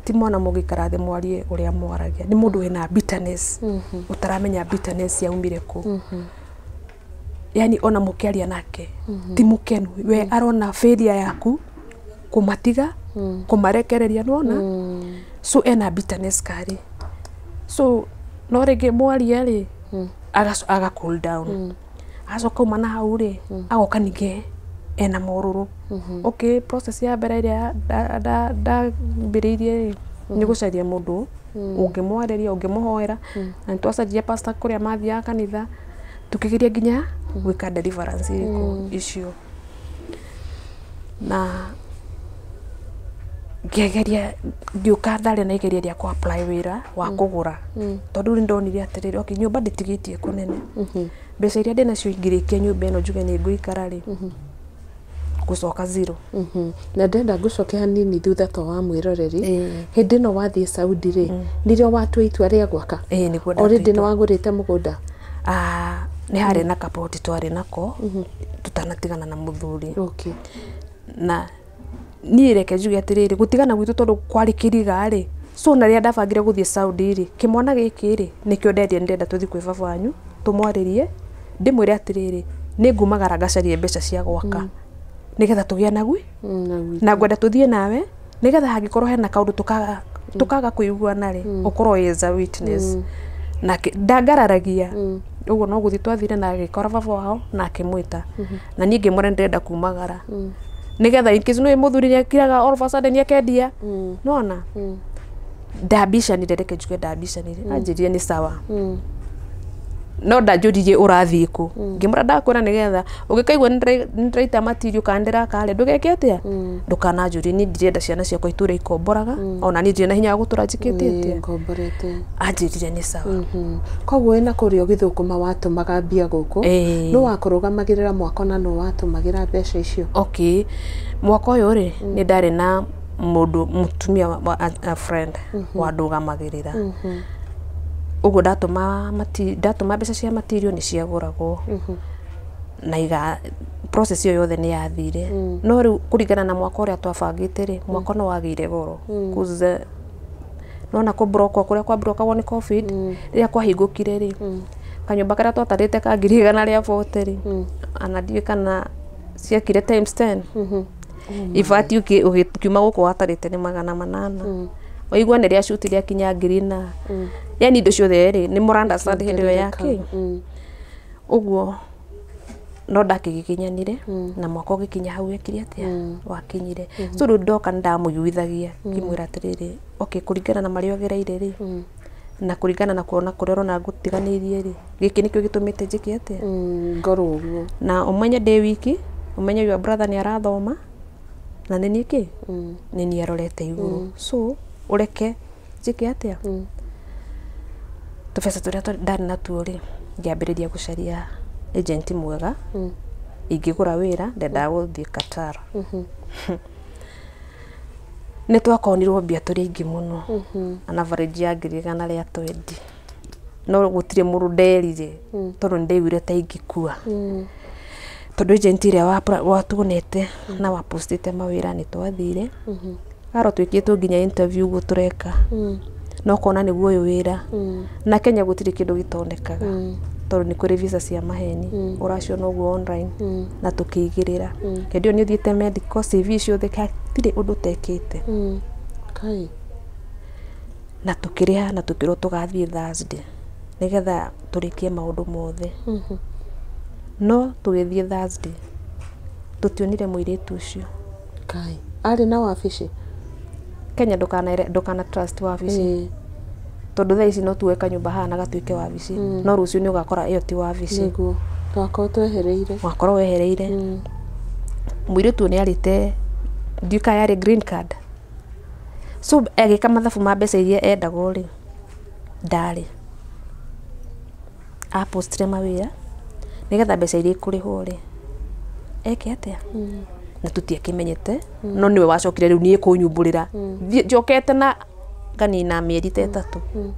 ti mwana mugikara thi mwarie uria mwaragia ni mundu wina bitterness utaramenya bitterness yaumire ku yani ona mukiaria nake ti mukenu we arona failure yaku kumatiga kumarekereria nona so ena bitterness kari so no rege mwaria ri aga cool down asoka umana hau ri agoka nige ena moruru okay process ya mbere iria da mbiririe ni gucaria mundu ungimwareria ungimuhoera na twacaria pastor kuria mathia kanitha tukigeria nginya gwika deliverance iriku icio na ngegeria ngĩũka ndarĩ na igeria rĩa ku apply wĩra wa kũgũra tondũ nĩ ndonire atĩrĩrĩ okay nyũmba ndĩtigĩtie kũnene mbeca iria ndĩnacio ingĩrĩkia nyũmba ĩno njuge nĩ ngũikara rĩ gũcoka zero na ndenda ngũcoke hanini thutha to wa mwĩroreri hĩndĩ ĩno wathiĩ Saudi rĩ nĩrĩo watua itua rĩa gwaka already nĩ wagũrĩte mũgũnda nĩ harĩ na kapoti twarĩ nako tutanatigana na mũthuri okay na niĩ reke njuge atĩrĩrĩ gũtigana gwitũ tondũ kwarĩ kĩriga rĩ so na rĩrĩa ndabangire gũthiĩ Saudi rĩ kĩmwana gĩkĩ rĩ nĩkĩo ndenda tũthiĩ kwĩ baba wanyu tũmwarĩrie ndĩmwĩre atĩrĩrĩ nĩ ngumagara ngacarie mbeca cia gwaka nĩgetha tũgĩa nagui na ngwenda tũthiĩ nawe nĩgetha hangĩkorwo hena kaũndũ tũkaga kũiguana rĩ ũkorwo as a witness na ndangararagia ũguo no gũthiĩ twathire na agĩkora baba wao na akĩmwĩta na niĩ ngĩmwĩra ndĩrenda kumagara nĩgetha in case no mũthuri nĩ akiraga all of a sudden nĩ akendia nona ndabicanire reke njuge ndabicanire anjĩrire nĩ sawa no ndanjũririe ũrathiĩ kũ ngĩmwĩra ndakwĩra nĩgetha ũngĩkaigua nĩ ndĩraita material kana ndĩrakare ndũgeke atĩa ndũkananjũrie niĩ ndirenda ciana ciakwa itũũre ikomboraga ona niĩ ndirĩ na hinya wa gũtũra njĩkĩte ngomborete anjĩrire nĩ sawa koguo wĩna kũrĩa ũgĩthũkũma watũmaga mbia gũkũ nĩ wakũrũgamagĩrĩra mwako na nĩ watũmagĩra mbeca icio okay mwako ũyũ rĩ nĩ ndarĩ na mũndũ mũtumia a friend wandũgamagĩrĩra ugo ndatũma mbeca cia material nĩ ciagũragwo na iga process iyo yothe nĩ yathire no rĩu kũringana na mwako ũrĩa twabangĩte rĩ mwako no wagĩire goro kuze nona ko broko kũrĩa kwa brokagwo nĩ covid rĩrĩa kwahingũkire rĩ kanyũmba karĩa twatarĩte ka 140 rĩ ana ndiĩ kana ciakire times 10 ifati ukiuma gũkũ watarĩte nĩ 800 waigua nĩ rĩa shoot rĩa kinya ngirina yani indo ciothe rĩ nĩ mũranda stand hĩndĩ ĩyo yake ũguo no ndakĩgĩkinyanire na mwako ũgĩkinya hau ekire atĩa wakinyire so rĩu ndoka ndamũiguithagia ngĩmwĩra atĩrĩrĩ okay kũringana na marĩa ogereire rĩ na kũringana na kuona kũrĩa ũrona ngũtiganĩirie rĩ gĩkĩ nĩkĩo gĩtũmĩte njĩke atĩa ngoro ũguo na ũmenye ndĩ wiki ũmenye your brother nĩ arathoma na nĩ niĩ kĩ nĩ niĩ arorete igũrũ so ureke njĩke atĩa tũbeca tũrĩa ndarĩ natuo rĩ ngĩambĩrĩria gũcaria agent mwega ingĩgũra wĩra ndendaga gũthiĩ Qatar nĩ twakonirwo mbia tũrĩ aingĩ mũno ana average ya 120 no gũtirĩ mũndũ nderire tondũ nĩndaiguire ta ingĩkua tondũ agent ĩrĩa watuonete na wapostĩte mawĩra nĩ twathire aro twĩkĩtwo nginya interview gũtũreka no kona nĩguo ũyũ wĩra na Kenya gũtirĩ kĩndũ gĩtondekaga tondũ nĩ kũrĩ visa cia maheni ũraciona ũguo online na tũkĩigĩrĩra hĩndĩ ĩyo nĩ ũthiĩte medical CV ciothe hatirĩ ũndũ tekĩte na tũkĩrĩha na tũkĩrwo tũgathiĩ Thursday nĩgetha tũrĩkie maũndũ mothe no tũgĩthiĩ Thursday tũtionire mũirĩtu ũcio arĩ na wabici Kenya ndũkana trust wabici tondũ thaa ici no tuwe kanyũmba haha na gatuĩke wabici no rũciũ nĩ ũgakora ĩyo ti wabici nĩguo twakorwo twehereire wakorwo wehereire mũirĩtu nĩ arĩte nduka yarĩ green card so agĩka mathabu ma mbeca iria endagwo rĩ ndarĩ apostire mawĩra nĩgetha mbeca iria ikũrĩhwo rĩ eke atĩa na tũtiakĩmenyete no nĩwe wacokire rĩu niĩ kũnyumbũrĩra njokete na kanina mĩeri ta 3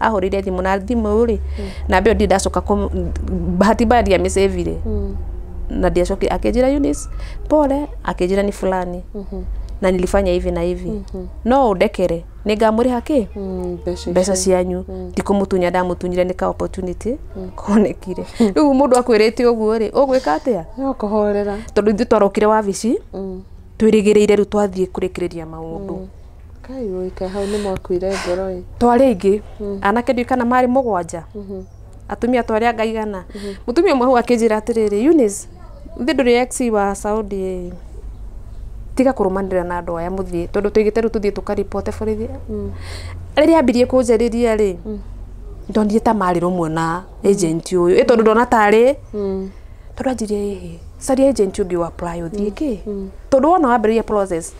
ahũrĩire thimũ na thimũ rĩ na mbeo ndi ndacoka bahati mbaya ndiamĩcĩvire na ndiacoki akĩnjĩra Eunice pole akĩnjĩra ni fulani na nilifanya hivi na hivi no ũndekere nĩngamũrĩha kĩ mbeca cianyu tikũmũtunya ndamũtunyire nĩ ka opportunity konekire rĩu mũndũ akwĩrĩte ũguo rĩ ũgwĩka atĩa no kũhorera tondũ ithuĩ twarokire wabici twĩrĩgĩrĩire rĩu twathiĩ kũrĩkĩrĩria maũndũ kai wĩka hau nĩ mwakuire ngoro twarĩ aingĩ anake ndĩ kana marĩ 7 atumia twarĩ ngaigana mũtumia ũmwe hau akĩnjĩra atĩrĩrĩ Eunice thĩ ndũrĩ ex wa Saudi tiga kũrũmanĩrĩra na andũ aya mũthiĩ tondũ tũigĩte rĩu tũthiĩ tũkaripoti borithi rĩrĩa ambirie kũnjarĩria rĩ ndonire ta marĩ rũmwe na agent ũyũ tondũ ndona tarĩ tondũ anjirie caria agent ũngĩ wa apply ũthiĩ kĩ tondũ wona wambĩrĩria process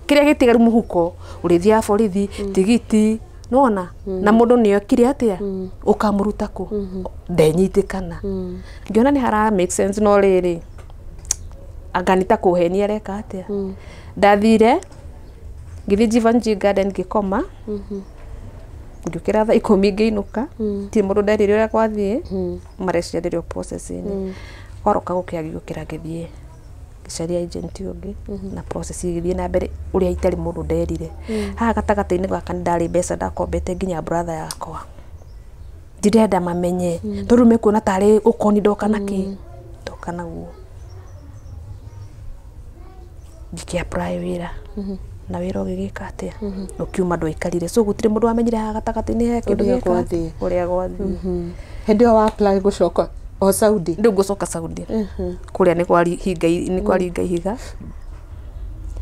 kiria gitigaru muhuko urithia borithi tigiti nona na mundu ni okire atia ukamuruta ku ndenyitikana ngiona ni hara make sense no riri aganita kuhenia reka atia ndathire ngithi Jivanji Garden gikoma ngikira tha 10 ngiinuka ti mundu ndarire uria kwathie mareciario process-ini kwaroka gukiagikira ngithie gicaria agent ungi na process igithie na mbere uria itari mundu nderire ha gatagata-ini gaka ndari mbeca ndakombete nginya brother yakwa ndirenda mamenye tondu mekuona tari ukoni ndoka naki ndoka naguo ngikiapply wira na wira ugigika atia ukiuma ndwikarire so gutire mundu amenyire ha gatagata-ini he kindu gika uria gwathi hindi wa apply gucoka o Saudi ndio gucoka Saudi kuria ni kwari hinga higa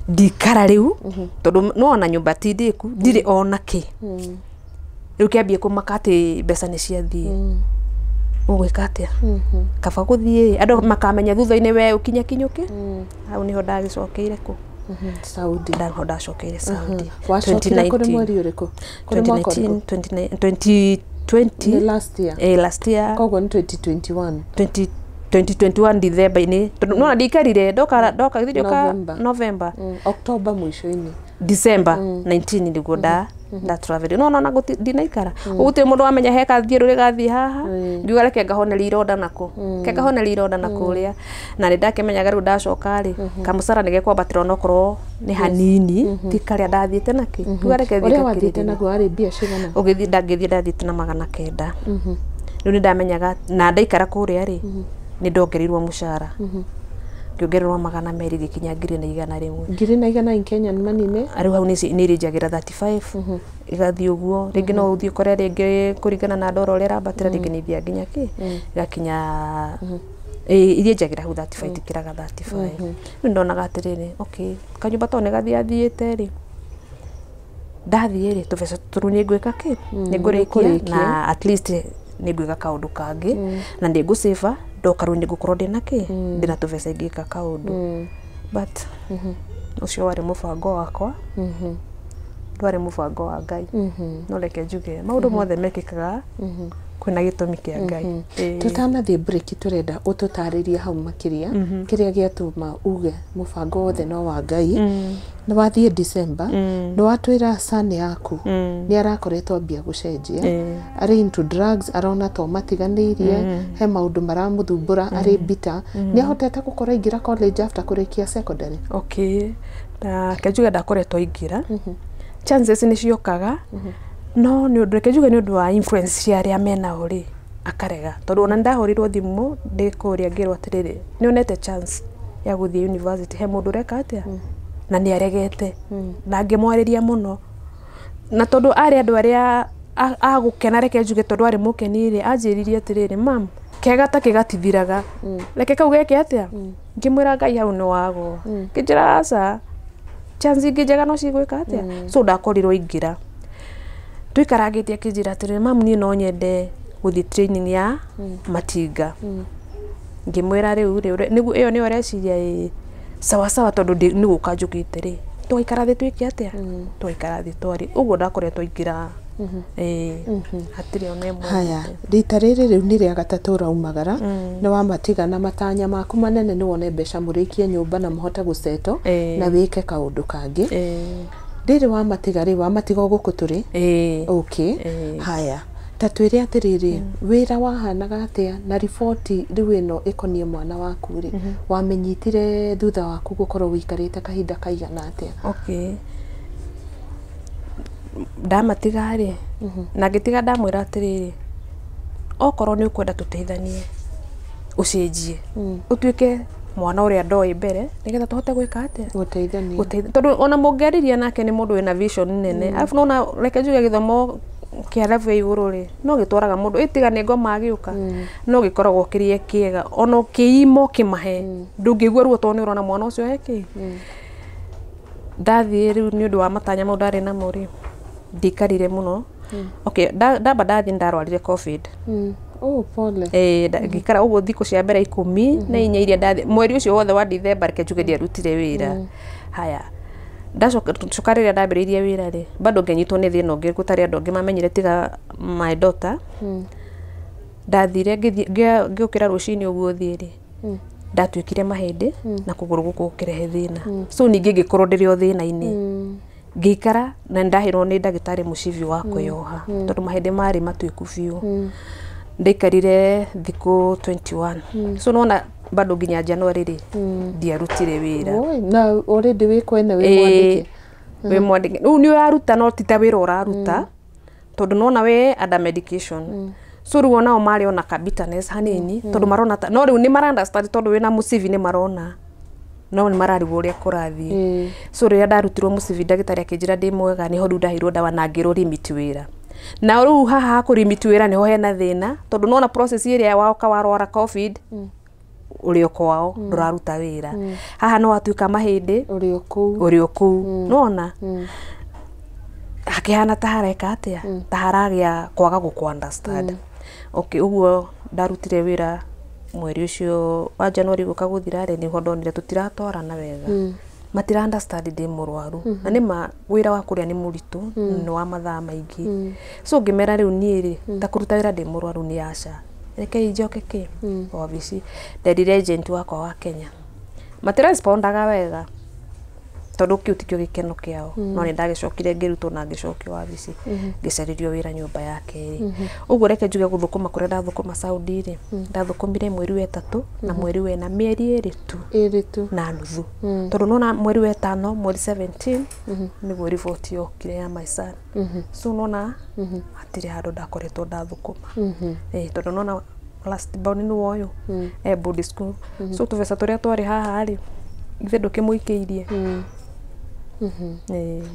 ndikara riu tondu no ona nyumba ti ndiku ndire ona ki riu kiambie kumaka ati mbeca ni ciathie ugwika atia kaba guthie andu makamenya thutha-ini we ukinya kinyuki au niho ndagicokeire ku Saudi ndaho ndacokeire Saudi wacokire kuri mweri uriku kuri mwaka 2020 last year kogo ni 2021 December-ini no ndikarire ndoka November October mwisho-ini December 19 niguo nda travel no ndinaikara uguti mundu amenya he kathie ruri gathie haha ngiuga reke ngahonera ironda nako ria na ni ndakimenyaga riu ndacoka ri kamusara nigekwambatira nokorwo ni hanini ti karia ndathiete naki ngiuga reke thie uria wathiete naguo ari mbia cigana ugithie ndathiete na 900 riu ni ndamenyaga na ndaikara kuria ri ni ndongerirwo mushara ngiongererwo 200 gikinya 1,100 in Kenyan money ne ariu hau ni rinjagira 35 igathi uguo ringi no uthie kore ringi kuringana na ndoro uria rambatira ringi ni thia nginya ki gakinya iria njagira hau 35 tikiraga 35 ni ndonaga atiriri okay kanyumba to negathi athiete ri ndathie ri tubeca turu ni ngwika ki ni ngurikia na at least ni ngwika kaundu kangi na ndi nguseva ndoka ru ni ngukorwo ndina ki ndina tubeca ngika kaundu but ucio wari mubango wakwa ndwari mubango wa Ngai no reke njuge maundu mothe mekikaga kwina gitumi kia Ngai tutanathie break turenda ututaririe hau makiria kiria giatuma uge mubango wothe no wa Ngai ni wathie December ni watwira sani yaku ni arakoretwo mbia gucenjia ari into drugs arona to matiganirie he maundu maramuthumbura ari bita ni ahotete gukora ingira college after kurikia secondary okay na kejuga ndakoretwo ingira chances ni ciokaga no ni undu kejuga ni undu wa influence ya ria mena uri akarega tondu ona ndahorirwo thimu ndikuria ngirwa atiriri ni onete chance ya guthie university he mundu reka atia na ni aregete na ngimwariria muno na tondu ari andu aria agukena reke njuge tondu ari mukenire anjiririe atiriri mam kega ta kigatithiraga reke kau geke atia ngimwira Ngai hau ni wago kijira asa chance ingijega no cigwika atia so ndakorirwo ingira twikaragitie kijira atiriri mam ni no nyende guthie training ya matinga ngimwira riu nigu iyo ni oreciria sawa tondu ni gukanjukite ri twaikara thi twiki atia twaikara thi twari uguo ndakoretwo ingira hatiri one mwe haya rita riri riu ni ria gatatu raumagara ni wamatiga na matanya maku manene ni wone mbeca murikie nyumba na muhote guceto na wike kaundu kangi riri wamatiga ri wamatiga guku turi okay haya tatwire atiriri wira wahanaga atia na ripoti riu ino ikonie mwana waku ri wamenyitire thutha waku gukorwo wikarite kahinda kaigana atia okay ndamatiga ri na ngitiga ndamwira atiriri okorwo ni ukwenda tuteithanie ucenjie utuike mwana uria ndoi mbere nigetha tuhote gwika atia guteithania tondu ona mungeriria nake ni mundu wina vision nene alafu nona reke njuge githomo kia level iguru ri no gitwaraga mundu itigane ngoma agiuka no gikoragwo kirie kiega ono kiimo kimahe ndungigua ruo tondu urona mwana ucio heki ndathie riu ni undu wa matanya mau ndari na muri ndikarire muno okay ndamba ndathie ndarwarire covid oh pole ngikara uguo thiku cia mbere 10 na inya iria ndathie mweri ucio wothe wa December reke njuge ndiarutire wira haya ndacoka rĩrĩa ndambĩrĩirie wĩra rĩ bado ngenyitwo nĩ thĩna ũngĩ gũtarĩ andũ angĩ mamenyire tiga my daughter ndathire ngĩũkĩra rũcinĩ ũguo thiĩ rĩ ndatuĩkire mahĩndĩ na kũgũrũ gũkũ gũkĩrehe thĩna so ningĩ ngĩkorwo ndĩrĩ o thĩna-inĩ ngĩikara na ndahĩrwo nĩ ndagĩtarĩ mũcibi wa kwĩyoha tondũ mahĩndĩ marĩ matuĩku biũ ndaikarire thikũ 21 so nona bado nginya January rĩ ndiarutire wĩra na already wĩkwene wĩ mwandĩke rĩu nĩ ũraruta no ti ta wĩra ũraruta tondũ nona we under medication so rĩu onao marĩ ona ka bitterness hanini tondũ marona no rĩu nĩ marandastandi tondũ wĩna mũcibi nĩ marona no nĩ mararigwo ũrĩa kũrathiĩ so rĩrĩa ndarutirwo mũcibi ndagĩtarĩ akĩnjĩra ndĩ mwega nĩho rĩu ndahirwo ndawa na ngĩrwo limit wĩra na rĩu haha kũrimit wĩra nĩho hena thĩna tondũ nona process ĩrĩa waoka warwara covid ũrĩ o kwao ndũraruta wĩra haha no watuĩka mahĩndĩ ũrĩ o kũu nona hakĩhana ta hareka atĩa ta haragĩa kwaga gũkũ understand okay ũguo ndarutire wĩra mweri ũcio wa January gũka gũthira rĩ nĩho ndonire tũtiratwarana wega matira understand ndĩ mũrwaru na nĩma wĩra wa kũrĩa nĩ mũritũ nĩ wa mathaa maingĩ so ngĩmera rĩu niĩ rĩ ta kũruta wĩra ndĩ mũrwaru nĩ aca reke njoke wabici nderire agent wakwa wa Kenya matirarespondaga wega tondũ kĩu tikĩo gĩkeno kĩao no nĩ ndagĩcokire ngĩrutwo na ngĩcokio wabici ngĩcarĩrio wĩra nyũmba ya kerĩ ũguo reke njuge gũthũkũma kũrĩa ndathũkũma Saudi rĩ ndathũkũmire mweri wa 3 na mweri wa 4 mĩeri ĩrĩ tu na nuthu tondũ nona mweri wa 5 mweri 17 nĩguo riboti yokire ya my son so nona hatirĩ handũ ndakoretwo ndathũkũma tondũ nona last born nĩ woyo boarding school so tũbeca tũrĩa twarĩ haha rĩ ithe ndũkĩmũikĩirie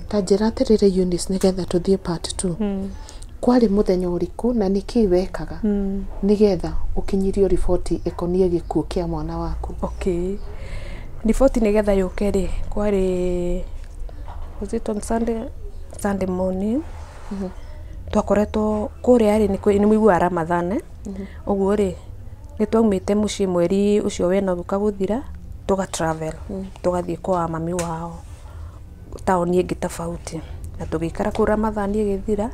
ta njĩra atĩrĩrĩ Eunice nĩgetha tũthiĩ part 2 kwarĩ mũthenya ũrĩkũ na nĩkĩ wekaga nĩgetha ũkinyirio riboti ĩkonie gĩkuũ kĩa mwana waku riboti nĩgetha yũke rĩ kwarĩ was it on Sunday morning twakoretwo kũrĩa rĩ nĩ mũigua Ramadhan ũguo rĩ nĩ twaumĩte mũciĩ mweri ũcio wena gũka gũthira tuga travel tugathiĩ kwa mami wao taoni ĩngĩ tofauti na tũgĩikara kũu Ramadhan ĩgĩthira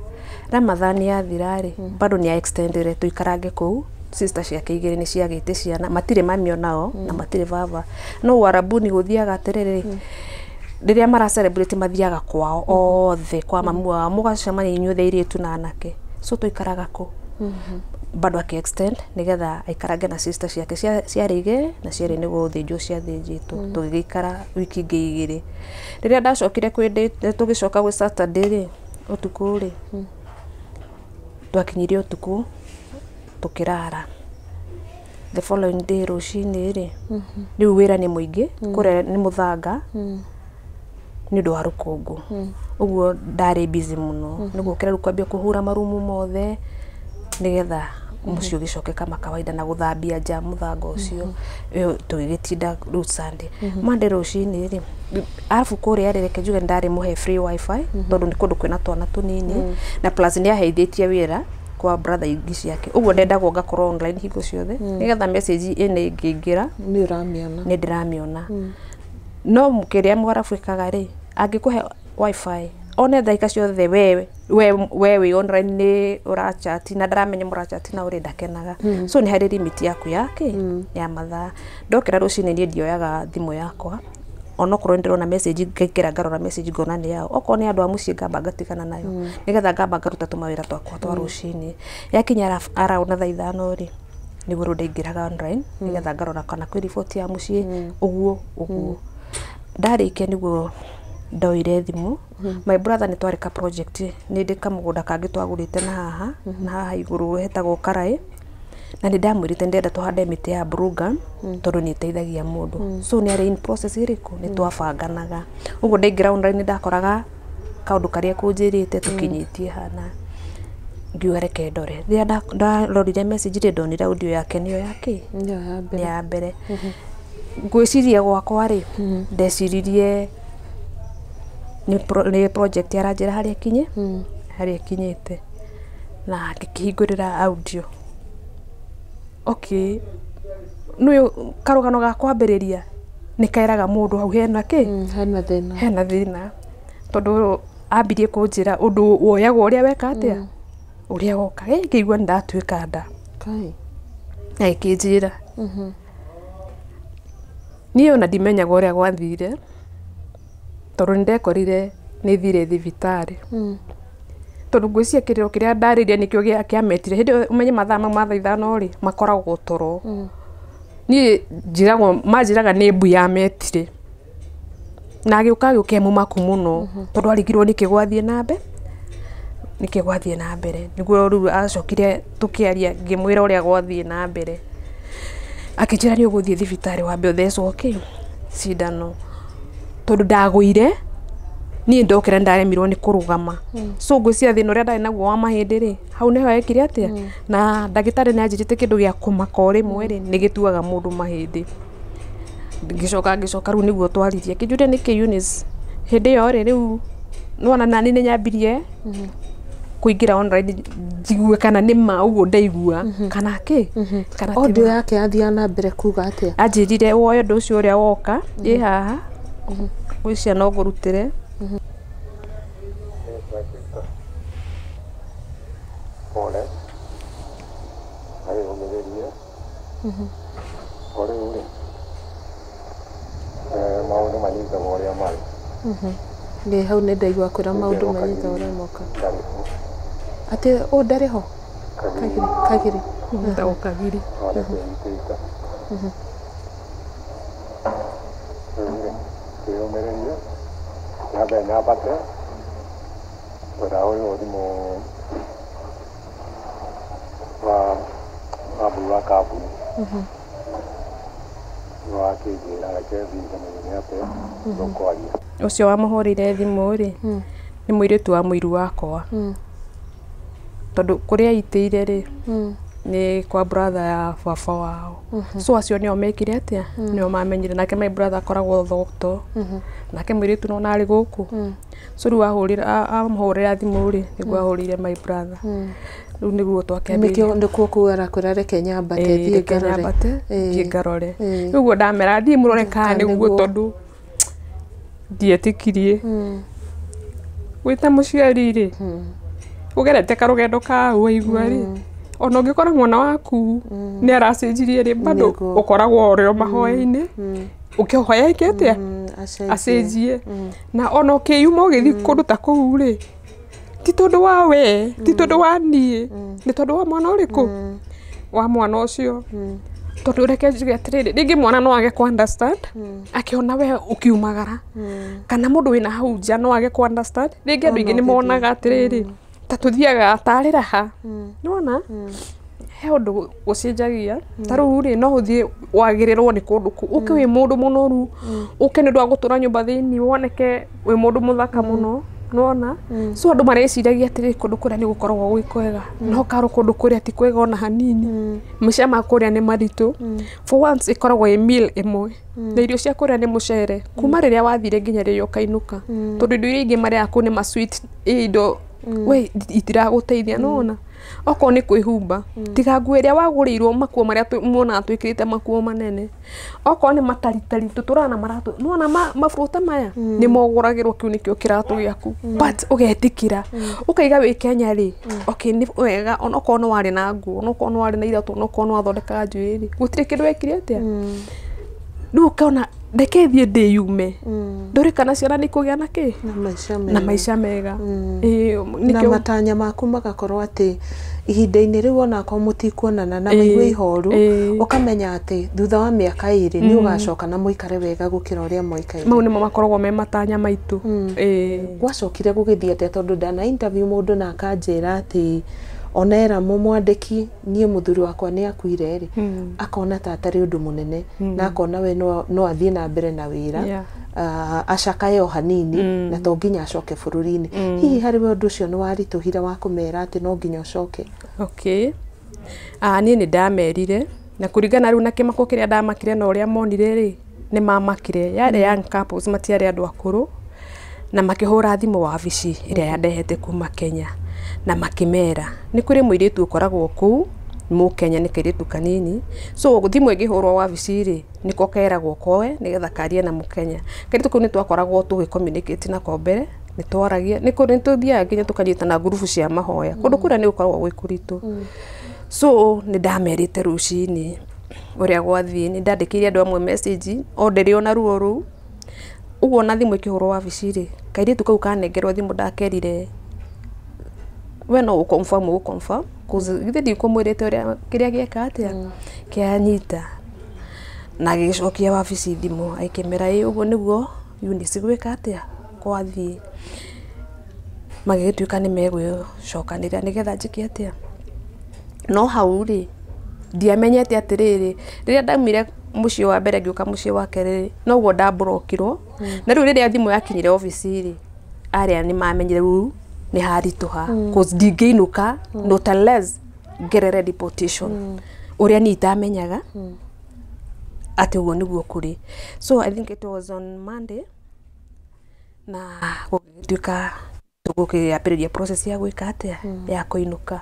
Ramadhan yathira rĩ bado nĩ extended tuikarange kũu sister ciake igĩrĩ nĩ ciagĩte ciana matirĩ mami onao na matirĩ baba no warabuni gũthiaga atĩrĩrĩ rĩrĩa mara celebrate mathiaga kwao othe kwa mamu wao mũgacemania inyuothe airĩtu na anake so tuikaraga kũu bado extend nĩgetha aikarange na sister ciake ciarĩige na ciarĩ nĩguo thĩnjwo ciathĩnjĩtwo tũgĩikara wiki ingĩ igĩrĩ rĩrĩa ndacokire kwĩ tũgĩcoka gwĩ Saturday rĩ ũtukũ rĩ twakinyirie ũtukũ tũkĩrara the following day rũcinĩ rĩ rĩu wĩra nĩ mũingĩ kũrĩa nĩ mũthanga nĩ ũndũ wa rũkũngũ ũguo ndarĩ busy mũno nĩguo kĩrĩa kwambia kũhura marumu mothe nĩgetha mũciĩ ũgĩcoke kama kawaida na gũthambia nja mũthanga ũcio tũgĩgĩtinda rĩu Sunday Monday rũcinĩ rĩ arabu kũrĩa rĩreke njuge ndarĩ mũhe free wifi tondũ nĩ kũndũ kwĩna twana tũnini na plus nĩ aheithĩtie wĩra kwa brother ingĩ ciake ũguo ndendagwo ngakorwo online hingo ciothe nĩgetha message ĩno ĩngĩingĩra nĩ ndĩramĩona no mũkĩrĩa mũgarabu ĩkaga rĩ angĩkũhe wifi one ndaika ciothe we wĩ online nĩ ũrachati na ndaramenya mũrachati na ũrĩ ndakenaga so nĩ harĩ limit yaku ya mathaa ndokĩra rũcinĩ niĩ ndioyaga thimũ yakwa onokorwo ndĩrona message ngaikĩra ngarora message ngona nĩ yao okorwo nĩ andũ a mũciĩ ngamba ngatigana nayo nĩgetha ngamba ngaruta tũmawĩra twakwa twa rũcinĩ yakinya around thaa 5 rĩ nĩguo rĩu ndaingĩraga online nĩgetha ngarora kana kwĩ riboti ya mũciĩ ũguo ndarĩkia nĩguo ndoire thimũ my brother nĩ twarĩ ka project nĩ ndĩ kamũgũnda kangĩ twagũrĩte na haha igũrũ hetagwo Karaĩ na nĩ ndamwĩrĩte ndenda tũhande mĩtĩ ya Brugan tondũ nĩ ĩteithagia mũndũ so nĩ arĩ in process ĩrĩkũ nĩ twabanganaga ũguo ndaingĩra online ndakoraga kaũndũ karĩa kũnjĩrĩte tũkinyĩtie hana ngiuga reke ndore rĩrĩa ndarorire message rĩ ndonire audio yake nĩyo yake nĩ ya mbere ngwĩciria gwakwa rĩ ndeciririe nĩ project yaranjĩra harĩa ikinyĩte na ngĩkĩhingũrĩra audio nĩ karũgano ga kwambĩrĩria nikairaga mundu hau hena ki hena thina tondu ambirie kunjira undu woyagwo uria weka atia uria woka ngĩigua ndatuĩka nda na ikinjira niĩ ona ndimenyaga ũrĩa gwathire tondũ nĩndekorire nĩ thire thibitarĩ tondũ ngwĩciria kĩrĩro kĩrĩa ndarĩria nĩkĩo kĩametire hĩndĩ ũmenye mathaa mau ma thaa ithano rĩ makoragwo toro niĩ manjĩraga nĩ mbu yametire na agĩũka mũmaku mũno tondũ arigirwo nĩkĩ gwathiĩ na mbere nĩguo rĩu acokire tũkĩaria ngĩmwĩra ũrĩa gwathiĩ na mbere akĩnjĩra nĩ ũgũthiĩ thibitarĩ wambe ũthecwo cindano tondũ ndagũire niĩ ndokĩra ndaremirwo nĩ kũrũgama so ngwĩciria thĩna ũrĩa ndarĩ naguo wa mahĩndĩ rĩ hau nĩho ekire atĩa na ndagĩtarĩ nĩanjĩrĩte kĩndũ gĩa kũmaka o rĩmwe rĩ nĩgĩtuaga mũndũ mahĩndĩ ngĩcoka rĩu nĩguo twaririe kĩnjũria nĩkĩ Eunice hĩndĩ ĩyo rĩ rĩu nĩwona nani nĩnyambirie kũingĩra online njigue kana nĩ ma ũguo ndaigua kana kĩ kana audio yake athiaga na mbere kuga atĩa anjĩrire woye ũndũ ũcio ũrĩa woka ĩ haha gwĩcia no ngũrutĩre pole agĩgũmĩrĩria kũrĩ ũrĩ maũndũ manyitaga ũrĩa marĩ nĩ hau nĩ ndaigua kwĩra maũndũ manyitaga ũrĩa moka atĩ ndarĩ ho kagiri ndagũkagiri kwĩyũmĩrĩria nyambe nyambate wĩra ũyũ ũrimũ wa mbui wa kambuni wakĩnjĩra reke thiĩ atĩa tũkwaria ũcio wamũhũrĩire thimũ rĩ nĩ mũirĩtu wa mũiru wakwa tondũ kũrĩa aitĩire rĩ nĩ kwa brother ya baba wao so acio nĩo mekire atĩa nĩo mamenyire nake my brother akoragwo thogto nake mũirĩtu no narĩ gũkũ so rĩu amũhũrĩra thimũ rĩ nĩguo ahũrĩire my brother rĩu nĩguo twakĩambĩrĩria nĩkuo kuara kwĩra reke nyambate thiĩ ngarore rĩu guo ndamera thiĩ mũrore kana nĩguo tondũ ndietĩkirie gwĩta mũciari rĩ ũgerete karũgendo kaũ waigua rĩ ona ũngĩkora mwana waku nĩ aracenjirie rĩ bado ũkoragwo ũrĩ o mahoya-inĩ ũkĩhoya atĩa acenjie na ona ũkĩyuma ũgĩthiĩ kũndũ ta kũu rĩ ti tondũ wa we ti tondũ wa niĩ nĩ tondũ wa mwana ũrĩkũ wa mwana ũcio tondũ reke njuge atĩrĩrĩ rĩngĩ mwana no age ku understand akĩona we ũkiumagara kana mũndũ wĩna hau nja no age ku understand rĩngĩ andũ aingĩ nĩ monaga atĩrĩrĩ ta tũthiaga atarĩra ha nĩwona he ũndũ gũcenjagia ta rĩu rĩ no ũthiĩ wagĩrĩrwo nĩ kũndũ kũu ũke wĩ mũndũ mũnoru ũke nĩ ũndũ wa gũtũra nyũmba thĩinĩ woneke wĩ mũndũ mũthaka mũno nĩwona so andũ mareciragia atĩrĩ kũndũ kũrĩa nĩ gũkoragwo gwĩ kwega no karũ kũndũ kũrĩa ti kwega ona hanini maica ma kũrĩa nĩ maritũ for once ĩkoragwo ĩ meal ĩmwe na irio cia kũrĩa nĩ mũcere kuma rĩrĩa wathire nginya rĩrĩa ũkainũka tondũ indo iria ingĩ marĩa kũu nĩ ma sweet indo we itiragũteithia nona okorwo nĩ kwĩhumba tiga nguo ĩrĩa wagũrĩirwo makuo marĩa muonaga twĩkĩrĩte makuo manene okorwo nĩ mataritari tũtũraga na maratũ nona mabuta maya nĩ mogũragĩrwo kĩu nĩkĩo kĩratũ gĩaku but ũgetĩkĩra ũkaiga wĩ Kenya rĩ okay nĩ wega onokorwo nĩ warĩ na nguo onokorwo nĩ warĩ na iratũ onokorwo nĩ wathondekaga njuĩrĩ gũtirĩ kĩndũ wekire atĩa rĩu ũkona reke thiĩ ndĩyume ndũrĩ kana ciana nĩ kũgĩa na kĩ na maica mega na matanya maku magakorwo atĩ ihinda-inĩ rĩu onakorwo mũtikuonana na maigue ihoru ũkamenya atĩ thutha wa mĩaka ĩrĩ nĩ ũgacoka na mũikare wega gũkĩra ũrĩa mwaikaire mau nĩmo makoragwo me matanya maitũ gwacokire gũgĩthiĩ atĩa tondũ ndana interview mũndũ na akanjĩra atĩ onera mũmwandĩki niĩ mũthuri wakwa nĩ akuire rĩ akona ta atarĩ ũndũ mũnene na akona we no athiĩ na mbere na wĩra acakaye o hanini na to nginya acoke bũrũri-inĩ hihi harĩ we ũndũ ũcio nĩ waritũhire wa kũmera atĩ no nginya ũcoke niĩ nĩ ndamerire na kũringana rĩu na kĩmako kĩrĩa ndamakire na ũrĩa monire rĩ nĩ mamakire yarĩ young couples matiarĩ andũ akũrũ na makĩhũra thimũ wabici ĩrĩa yandehete kuma Kenya na makĩmera nĩ kũrĩ mũirĩtu ũkoragwo kũu Mukenya nĩ kairitu kanini, so thimũ ĩngĩhũrwo wabici-rĩ nĩko keragwo koe nĩgetha karie na Mũkenya. Kairitu kau nĩ twakoragwo tũgĩ-communicate nako mbere, nĩ twaragia, nĩ tũthiaga nginya tũkanyitana ngurubu cia mahoya, kũndũ kũrĩa nĩ gũkoragwo gwĩ kũritũ. So nĩ ndamerĩte rũcinĩ ũrĩa gwathiĩ, nĩ ndandĩkĩire andũ amwe message o ndĩrĩ ona ruo rũu. Ũguo ona thimũ ĩkĩhũrwo wabici-rĩ, kairitu kau kanengerwo thimũ ndakerire we no gũ confirm githĩ ndikũmwĩrĩte ũrĩa kĩrĩa gĩeka atĩa kĩanyita, na gĩgĩcokia wabici thimũ akĩmera ũguo nĩguo Eunice gwĩka atĩa gwathiĩ. Magĩgĩtuĩka nĩ megwĩcokanĩrĩra nĩgetha njĩke atĩa. No hau-rĩ ndiamenyete atĩrĩrĩ, rĩrĩa ndaumire mũciĩ wa mbere ngĩũka mũciĩ wa kerĩ noguo ndablokirwo, na rĩu rĩrĩa thimũ yakinyire obici-rĩ arĩa nĩ mamenyire rĩu nĩ haritũha, cause ndingĩinũka not unless ngerere deportation ũrĩa niĩ itamenyaga atĩ ũguo nĩguo kũrĩ. So I think it was on Monday na gũgĩtuĩka tũgũkĩambĩrĩria process ya gwĩka atĩa ya kũinũka,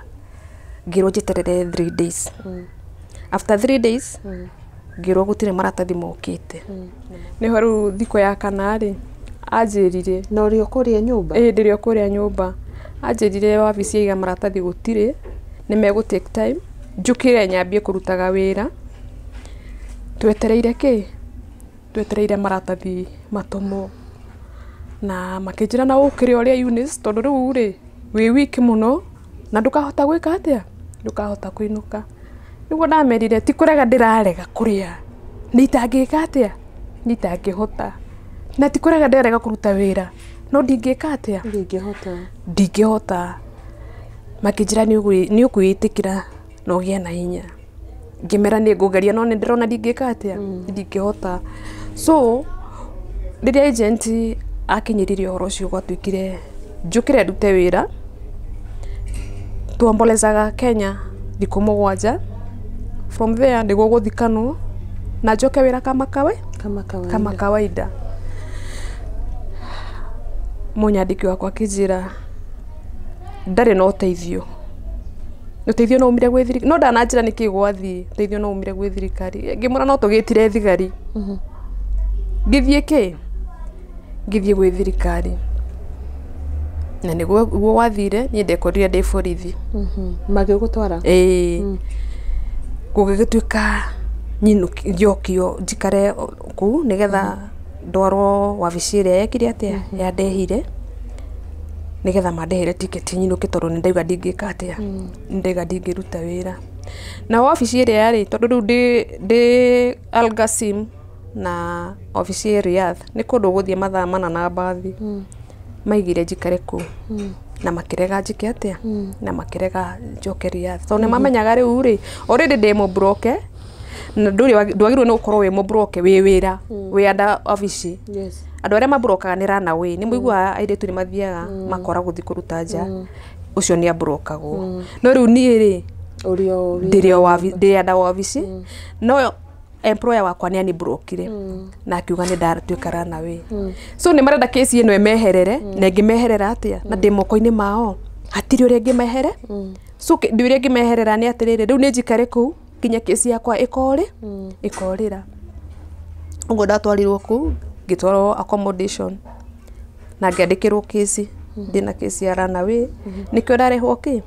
ngĩrwo njeterere 3 days. After 3 days ngĩrwo gũtirĩ maratathi mokĩte. Nĩho rĩu thikũ ya kana-rĩ anjĩrire na ũrĩ kũrĩa nyũmba. Ndĩrĩ kũrĩa nyũmba. Anjĩrire wabici yaiga maratathi gũtirĩ, nĩ megũ take time njũkĩre nyambie kũrutaga wĩra. Twetereire kĩ? Twetereire maratathi matũmwo. Na makĩnjĩra na ũkĩrĩ ũrĩa Eunice, tondũ rĩu-rĩ wĩ wiki mũno na ndũkahota gwĩka atĩa, ndũkahota kũinũka. Nĩguo ndamerire ti kũrega ndĩrarega kũrĩa, nĩ itangĩka atĩa, nĩ itangĩhota. Na ti kũrega ndĩrarega kũruta wĩra, no ndingĩka atĩa, ndingĩhota. Makĩnjĩra nĩ ũkwĩĩtĩkĩra na ũgĩe na hinya. Ngĩmera nĩ ngũgeria no nĩ ndĩrona ndingĩka atĩa, ndingĩhota. So rĩrĩa agent akinyĩrire ũhoro ũcio gwatuĩkire njũkĩre ndute wĩra, tuombolezaga Kenya thikũ 7. From there nĩguo gũthikanwo na njoke wĩra kama kawaida. Mũnyandĩki wakwa akĩnjĩra ndarĩ na ũteithio. Ũteithio no umire gwĩ thirikari, no ndananjĩra nĩkĩ gwathiĩ, ũteithio no umire gwĩ thirikari. Ngĩmwĩra no tũgĩtire thigari. Ngĩthiĩ kĩ? Ngĩthiĩ gwĩ thirikari. Na nĩguo wathire niĩ ndekorire ndĩ borithi. Magĩgũtwara? Gũgĩtuĩka njokio njikare kũu nĩgetha ndwarwo wabici ĩrĩa yekire atĩa yandehire, nĩgetha mandehere tiketi nyinũke tondũ nĩ ndauga ndingĩka atĩa, ndauga ndingĩruta wĩra. Na wabici ĩrĩa yarĩ tondũ rĩu ndĩ Al-Gasim na wabici ĩ Riyadh nĩ kũndũ gũthiĩ mathaa 4 na mbathi. Maigire njikare kũu na makĩrega njĩke atĩa, na makĩrega njoke Riyadh. Tondũ nĩ mamenyaga rĩu-rĩ already ndĩ mũbroke na ndwagĩrĩirwo nĩ gũkorwo wĩ mũbroke wĩ wĩra wĩ anda wabici. Andũ arĩa mabrokaga nĩ runaway, nĩ mũiguaga airĩtu nĩ mathiaga makora gũthiĩ kũruta nja, ũcio nĩ abrokagwo. No rĩu niĩ-rĩ ndĩrĩ anda wabici, no employer wakwa nĩ anibrokire na akiuga nĩ ndatuĩka runaway. So nĩ marenda kesi ĩno ĩmeherere, na ĩngĩmeherera atĩa na ndĩ moko-inĩ mao, hatirĩ ũrĩa ĩngĩmehere. So ndĩ ũrĩa ĩngĩmeherera nĩ atĩrĩrĩ, rĩu nĩ njikare kũu kinya kesi yakwa ĩkorĩra. Ũguo ndatwarirwo kũu ngĩtwarwo accommodation na ngĩandĩkĩrwo kesi, ndĩna kesi ya runaway. Nĩkĩo ndarehwo kĩ?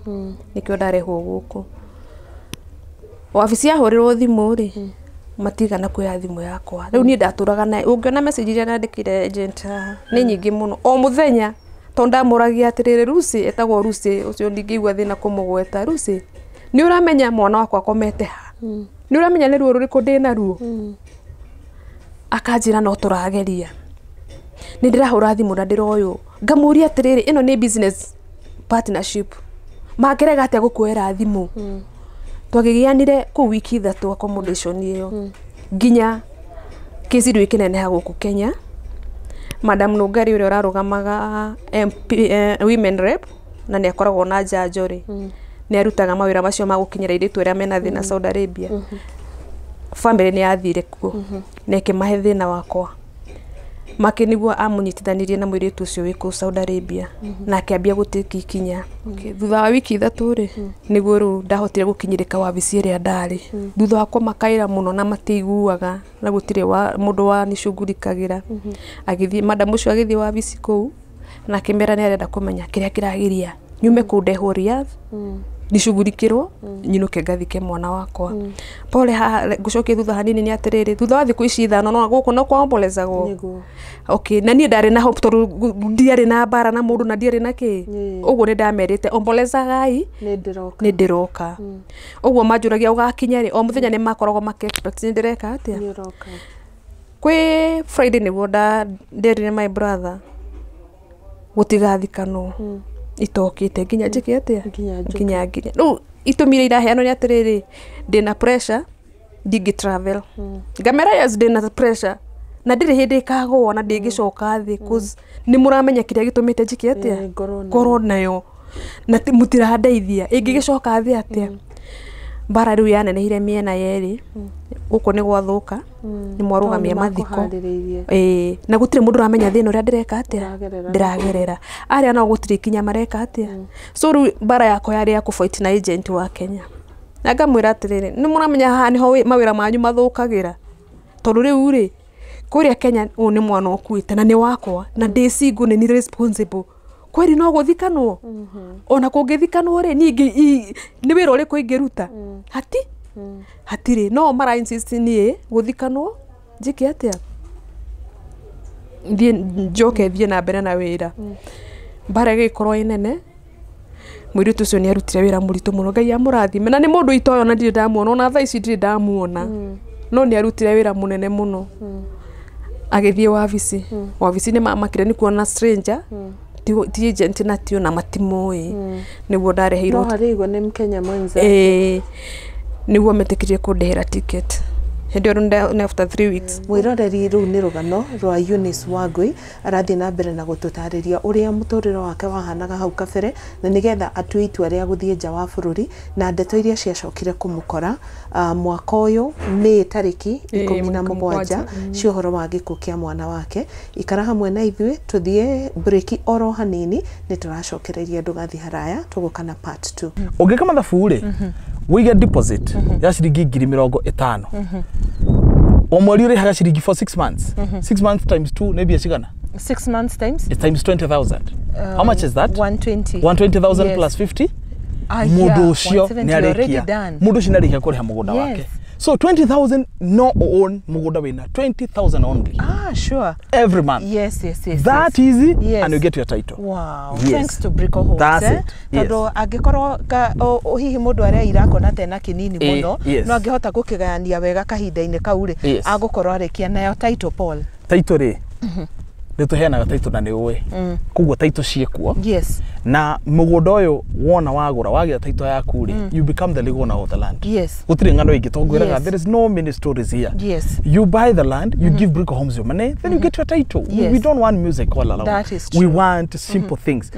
Nĩkĩo ndarehwo gũkũ. Wabici yahũrĩrwo thimũ-rĩ matigana kuoya thimũ yakwa. Rĩu niĩ ndatũraga nayo, ũngĩona message iria nandĩkĩire agent nĩ nyingĩ mũno o mũthenya, tondũ ndamũragia atĩrĩrĩ, Lucy etagwo Lucy, ũcio ndingĩigua thĩna kũmũgweta. Lucy, nĩ ũramenya mwana wakwa akomete ha? Nĩ ũramenya nĩ ruo rũrĩkũ ndĩ naruo? Akanjĩra no tũrageria. Nĩ ndĩrahũra thimũ na ndĩroywo, ngamũria atĩrĩrĩ, ĩno nĩ business partnership, mangĩrega atĩa gũkuoera thimũ? Twagĩgĩanire kũu wiki 3 accommodation ĩyo nginya kesi rĩu ĩkĩneneha gũkũ Kenya. Madam Nũngari ũrĩa ũrarũgamaga women rep na nĩ akoragwo na njanjo-rĩ, nĩ arutaga mawĩra macio ma gũkinyĩra airĩtu arĩa mena thĩna Saudi Arabia. Family nĩ yathire kuo na ĩkĩmahe thĩna wakwa, make niguo amunyitithanirie na mwiritu ucio wiku Saudi Arabia na akiambia gutiki ikinya thutha wa wiki 3 ri niguo ru ndahotire gukinyirika wabici ria ndari thutha wa makaira muno na matiguaga na gutire mundu wa nicungurikagira agithie madam ucio agithie wabici kuu na kimera ni arenda kumenya kiria kiragiria nyume kundehwo Riyadh nicungurikirwo nyinuke ngathike mwana wakwa pole ha gucoke thutha hanini ni atiriri thutha wa thiku ici 5 no guku no kwombolezagwo okay na ni ndari na hope toru ndiari na bara na mundu na ndiari na ki uguo ni ndamerite ombolezagai ni ndiroka uguo manjuragia ugakinya ri o muthenya ni makoragwo make expect ni ndireka atia kwi Friday ni woda nderire my brother gutigathikano itokite nginya njike atia nginya no itumire iraheano ni atiriri ndina pressure ndingi travel ngamera yes ndina pressure na ndiri hindi kagwo na ndingicoka thi cause ni muramenya kiria gitumite njike atia corona yo na mutiradeithia ingigicoka thi atia bara riu yanenehire miena yeri guko ni gwathuka ni mwarugamia mathiko na gutire mundu ramenya thina uria ndireka atia ndiragerera aria no gutire kinya mareka atia so riu bara yako yari ya kufight na agent wa Kenya na ngamwira atiriri ni muramenya haha niho mawira manyu mathukagira tondu riu ri kuria Kenya ni mwana okuite na ni wakwa na ndicigo ni responsible kweri no guthikanwo ona kungithikanwo ri ni wira uri kuingiruta hatiri no mara insist ni guthikanwo njike atia njoke thie na mbere na wira bara gikorwo inene mwiritu ucio ni arutire wira muritu muno Ngai amurathime na ni mundu itoyo na ndire ndamuona ona thaa ici ndire ndamuona no ni arutire wira munene muno agithie wabici ni mamakire ni kuona stranger ti agent na tio na matimoi niguo ndareheirwo no harigo ni Mkenya mwenza niguo metikirie kundehera ticket hindi oro after 3 weeks mwiroreri ru ni rugano rwa Eunice Wangui arathi na mbere na gututariria uria muturiro wake wahanaga hau kabere na nigetha atue itua ria guthie nja wa bururi na ndeto iria ciacokire kumukora mwaka uyu Mei tariki 17 cio horo wa gikuo kia mwana wake ikara hamwe na ithue tuthie break oro hanini ni turacokereria ndugathi haraya tugukana part 2 ungika mathabu ri wiga deposit ya ciringi 50,000 o mweri uri haga ciringi for 6 months 6 months times 2 maybe cigana 6 months times it's times 20,000 how much is that 120,000 plus 50 mundu ucio ni arekia mundu ucio ni arekia kuriha mugunda wake so 20,000 no own mugunda wina 20,000 only sure every month yes that easy and you get your title wow thanks to Brico Homes that's it tondo angikorwo hihi mundu aria irakona tena kinini muno no angihota gukigania wega kahinda-ini kau ri agukorwo arekia nayo title Paul title ri nituheanaga title na ni uwe kuguo title ciekuo na mugunda uyu wona wagura wagia title yaku ri you become the legal owner of the land gutire ngano ingitongwiraga there is no many stories here you buy the land you give Brico Homes your money then you get your title we don't want music all around we want simple things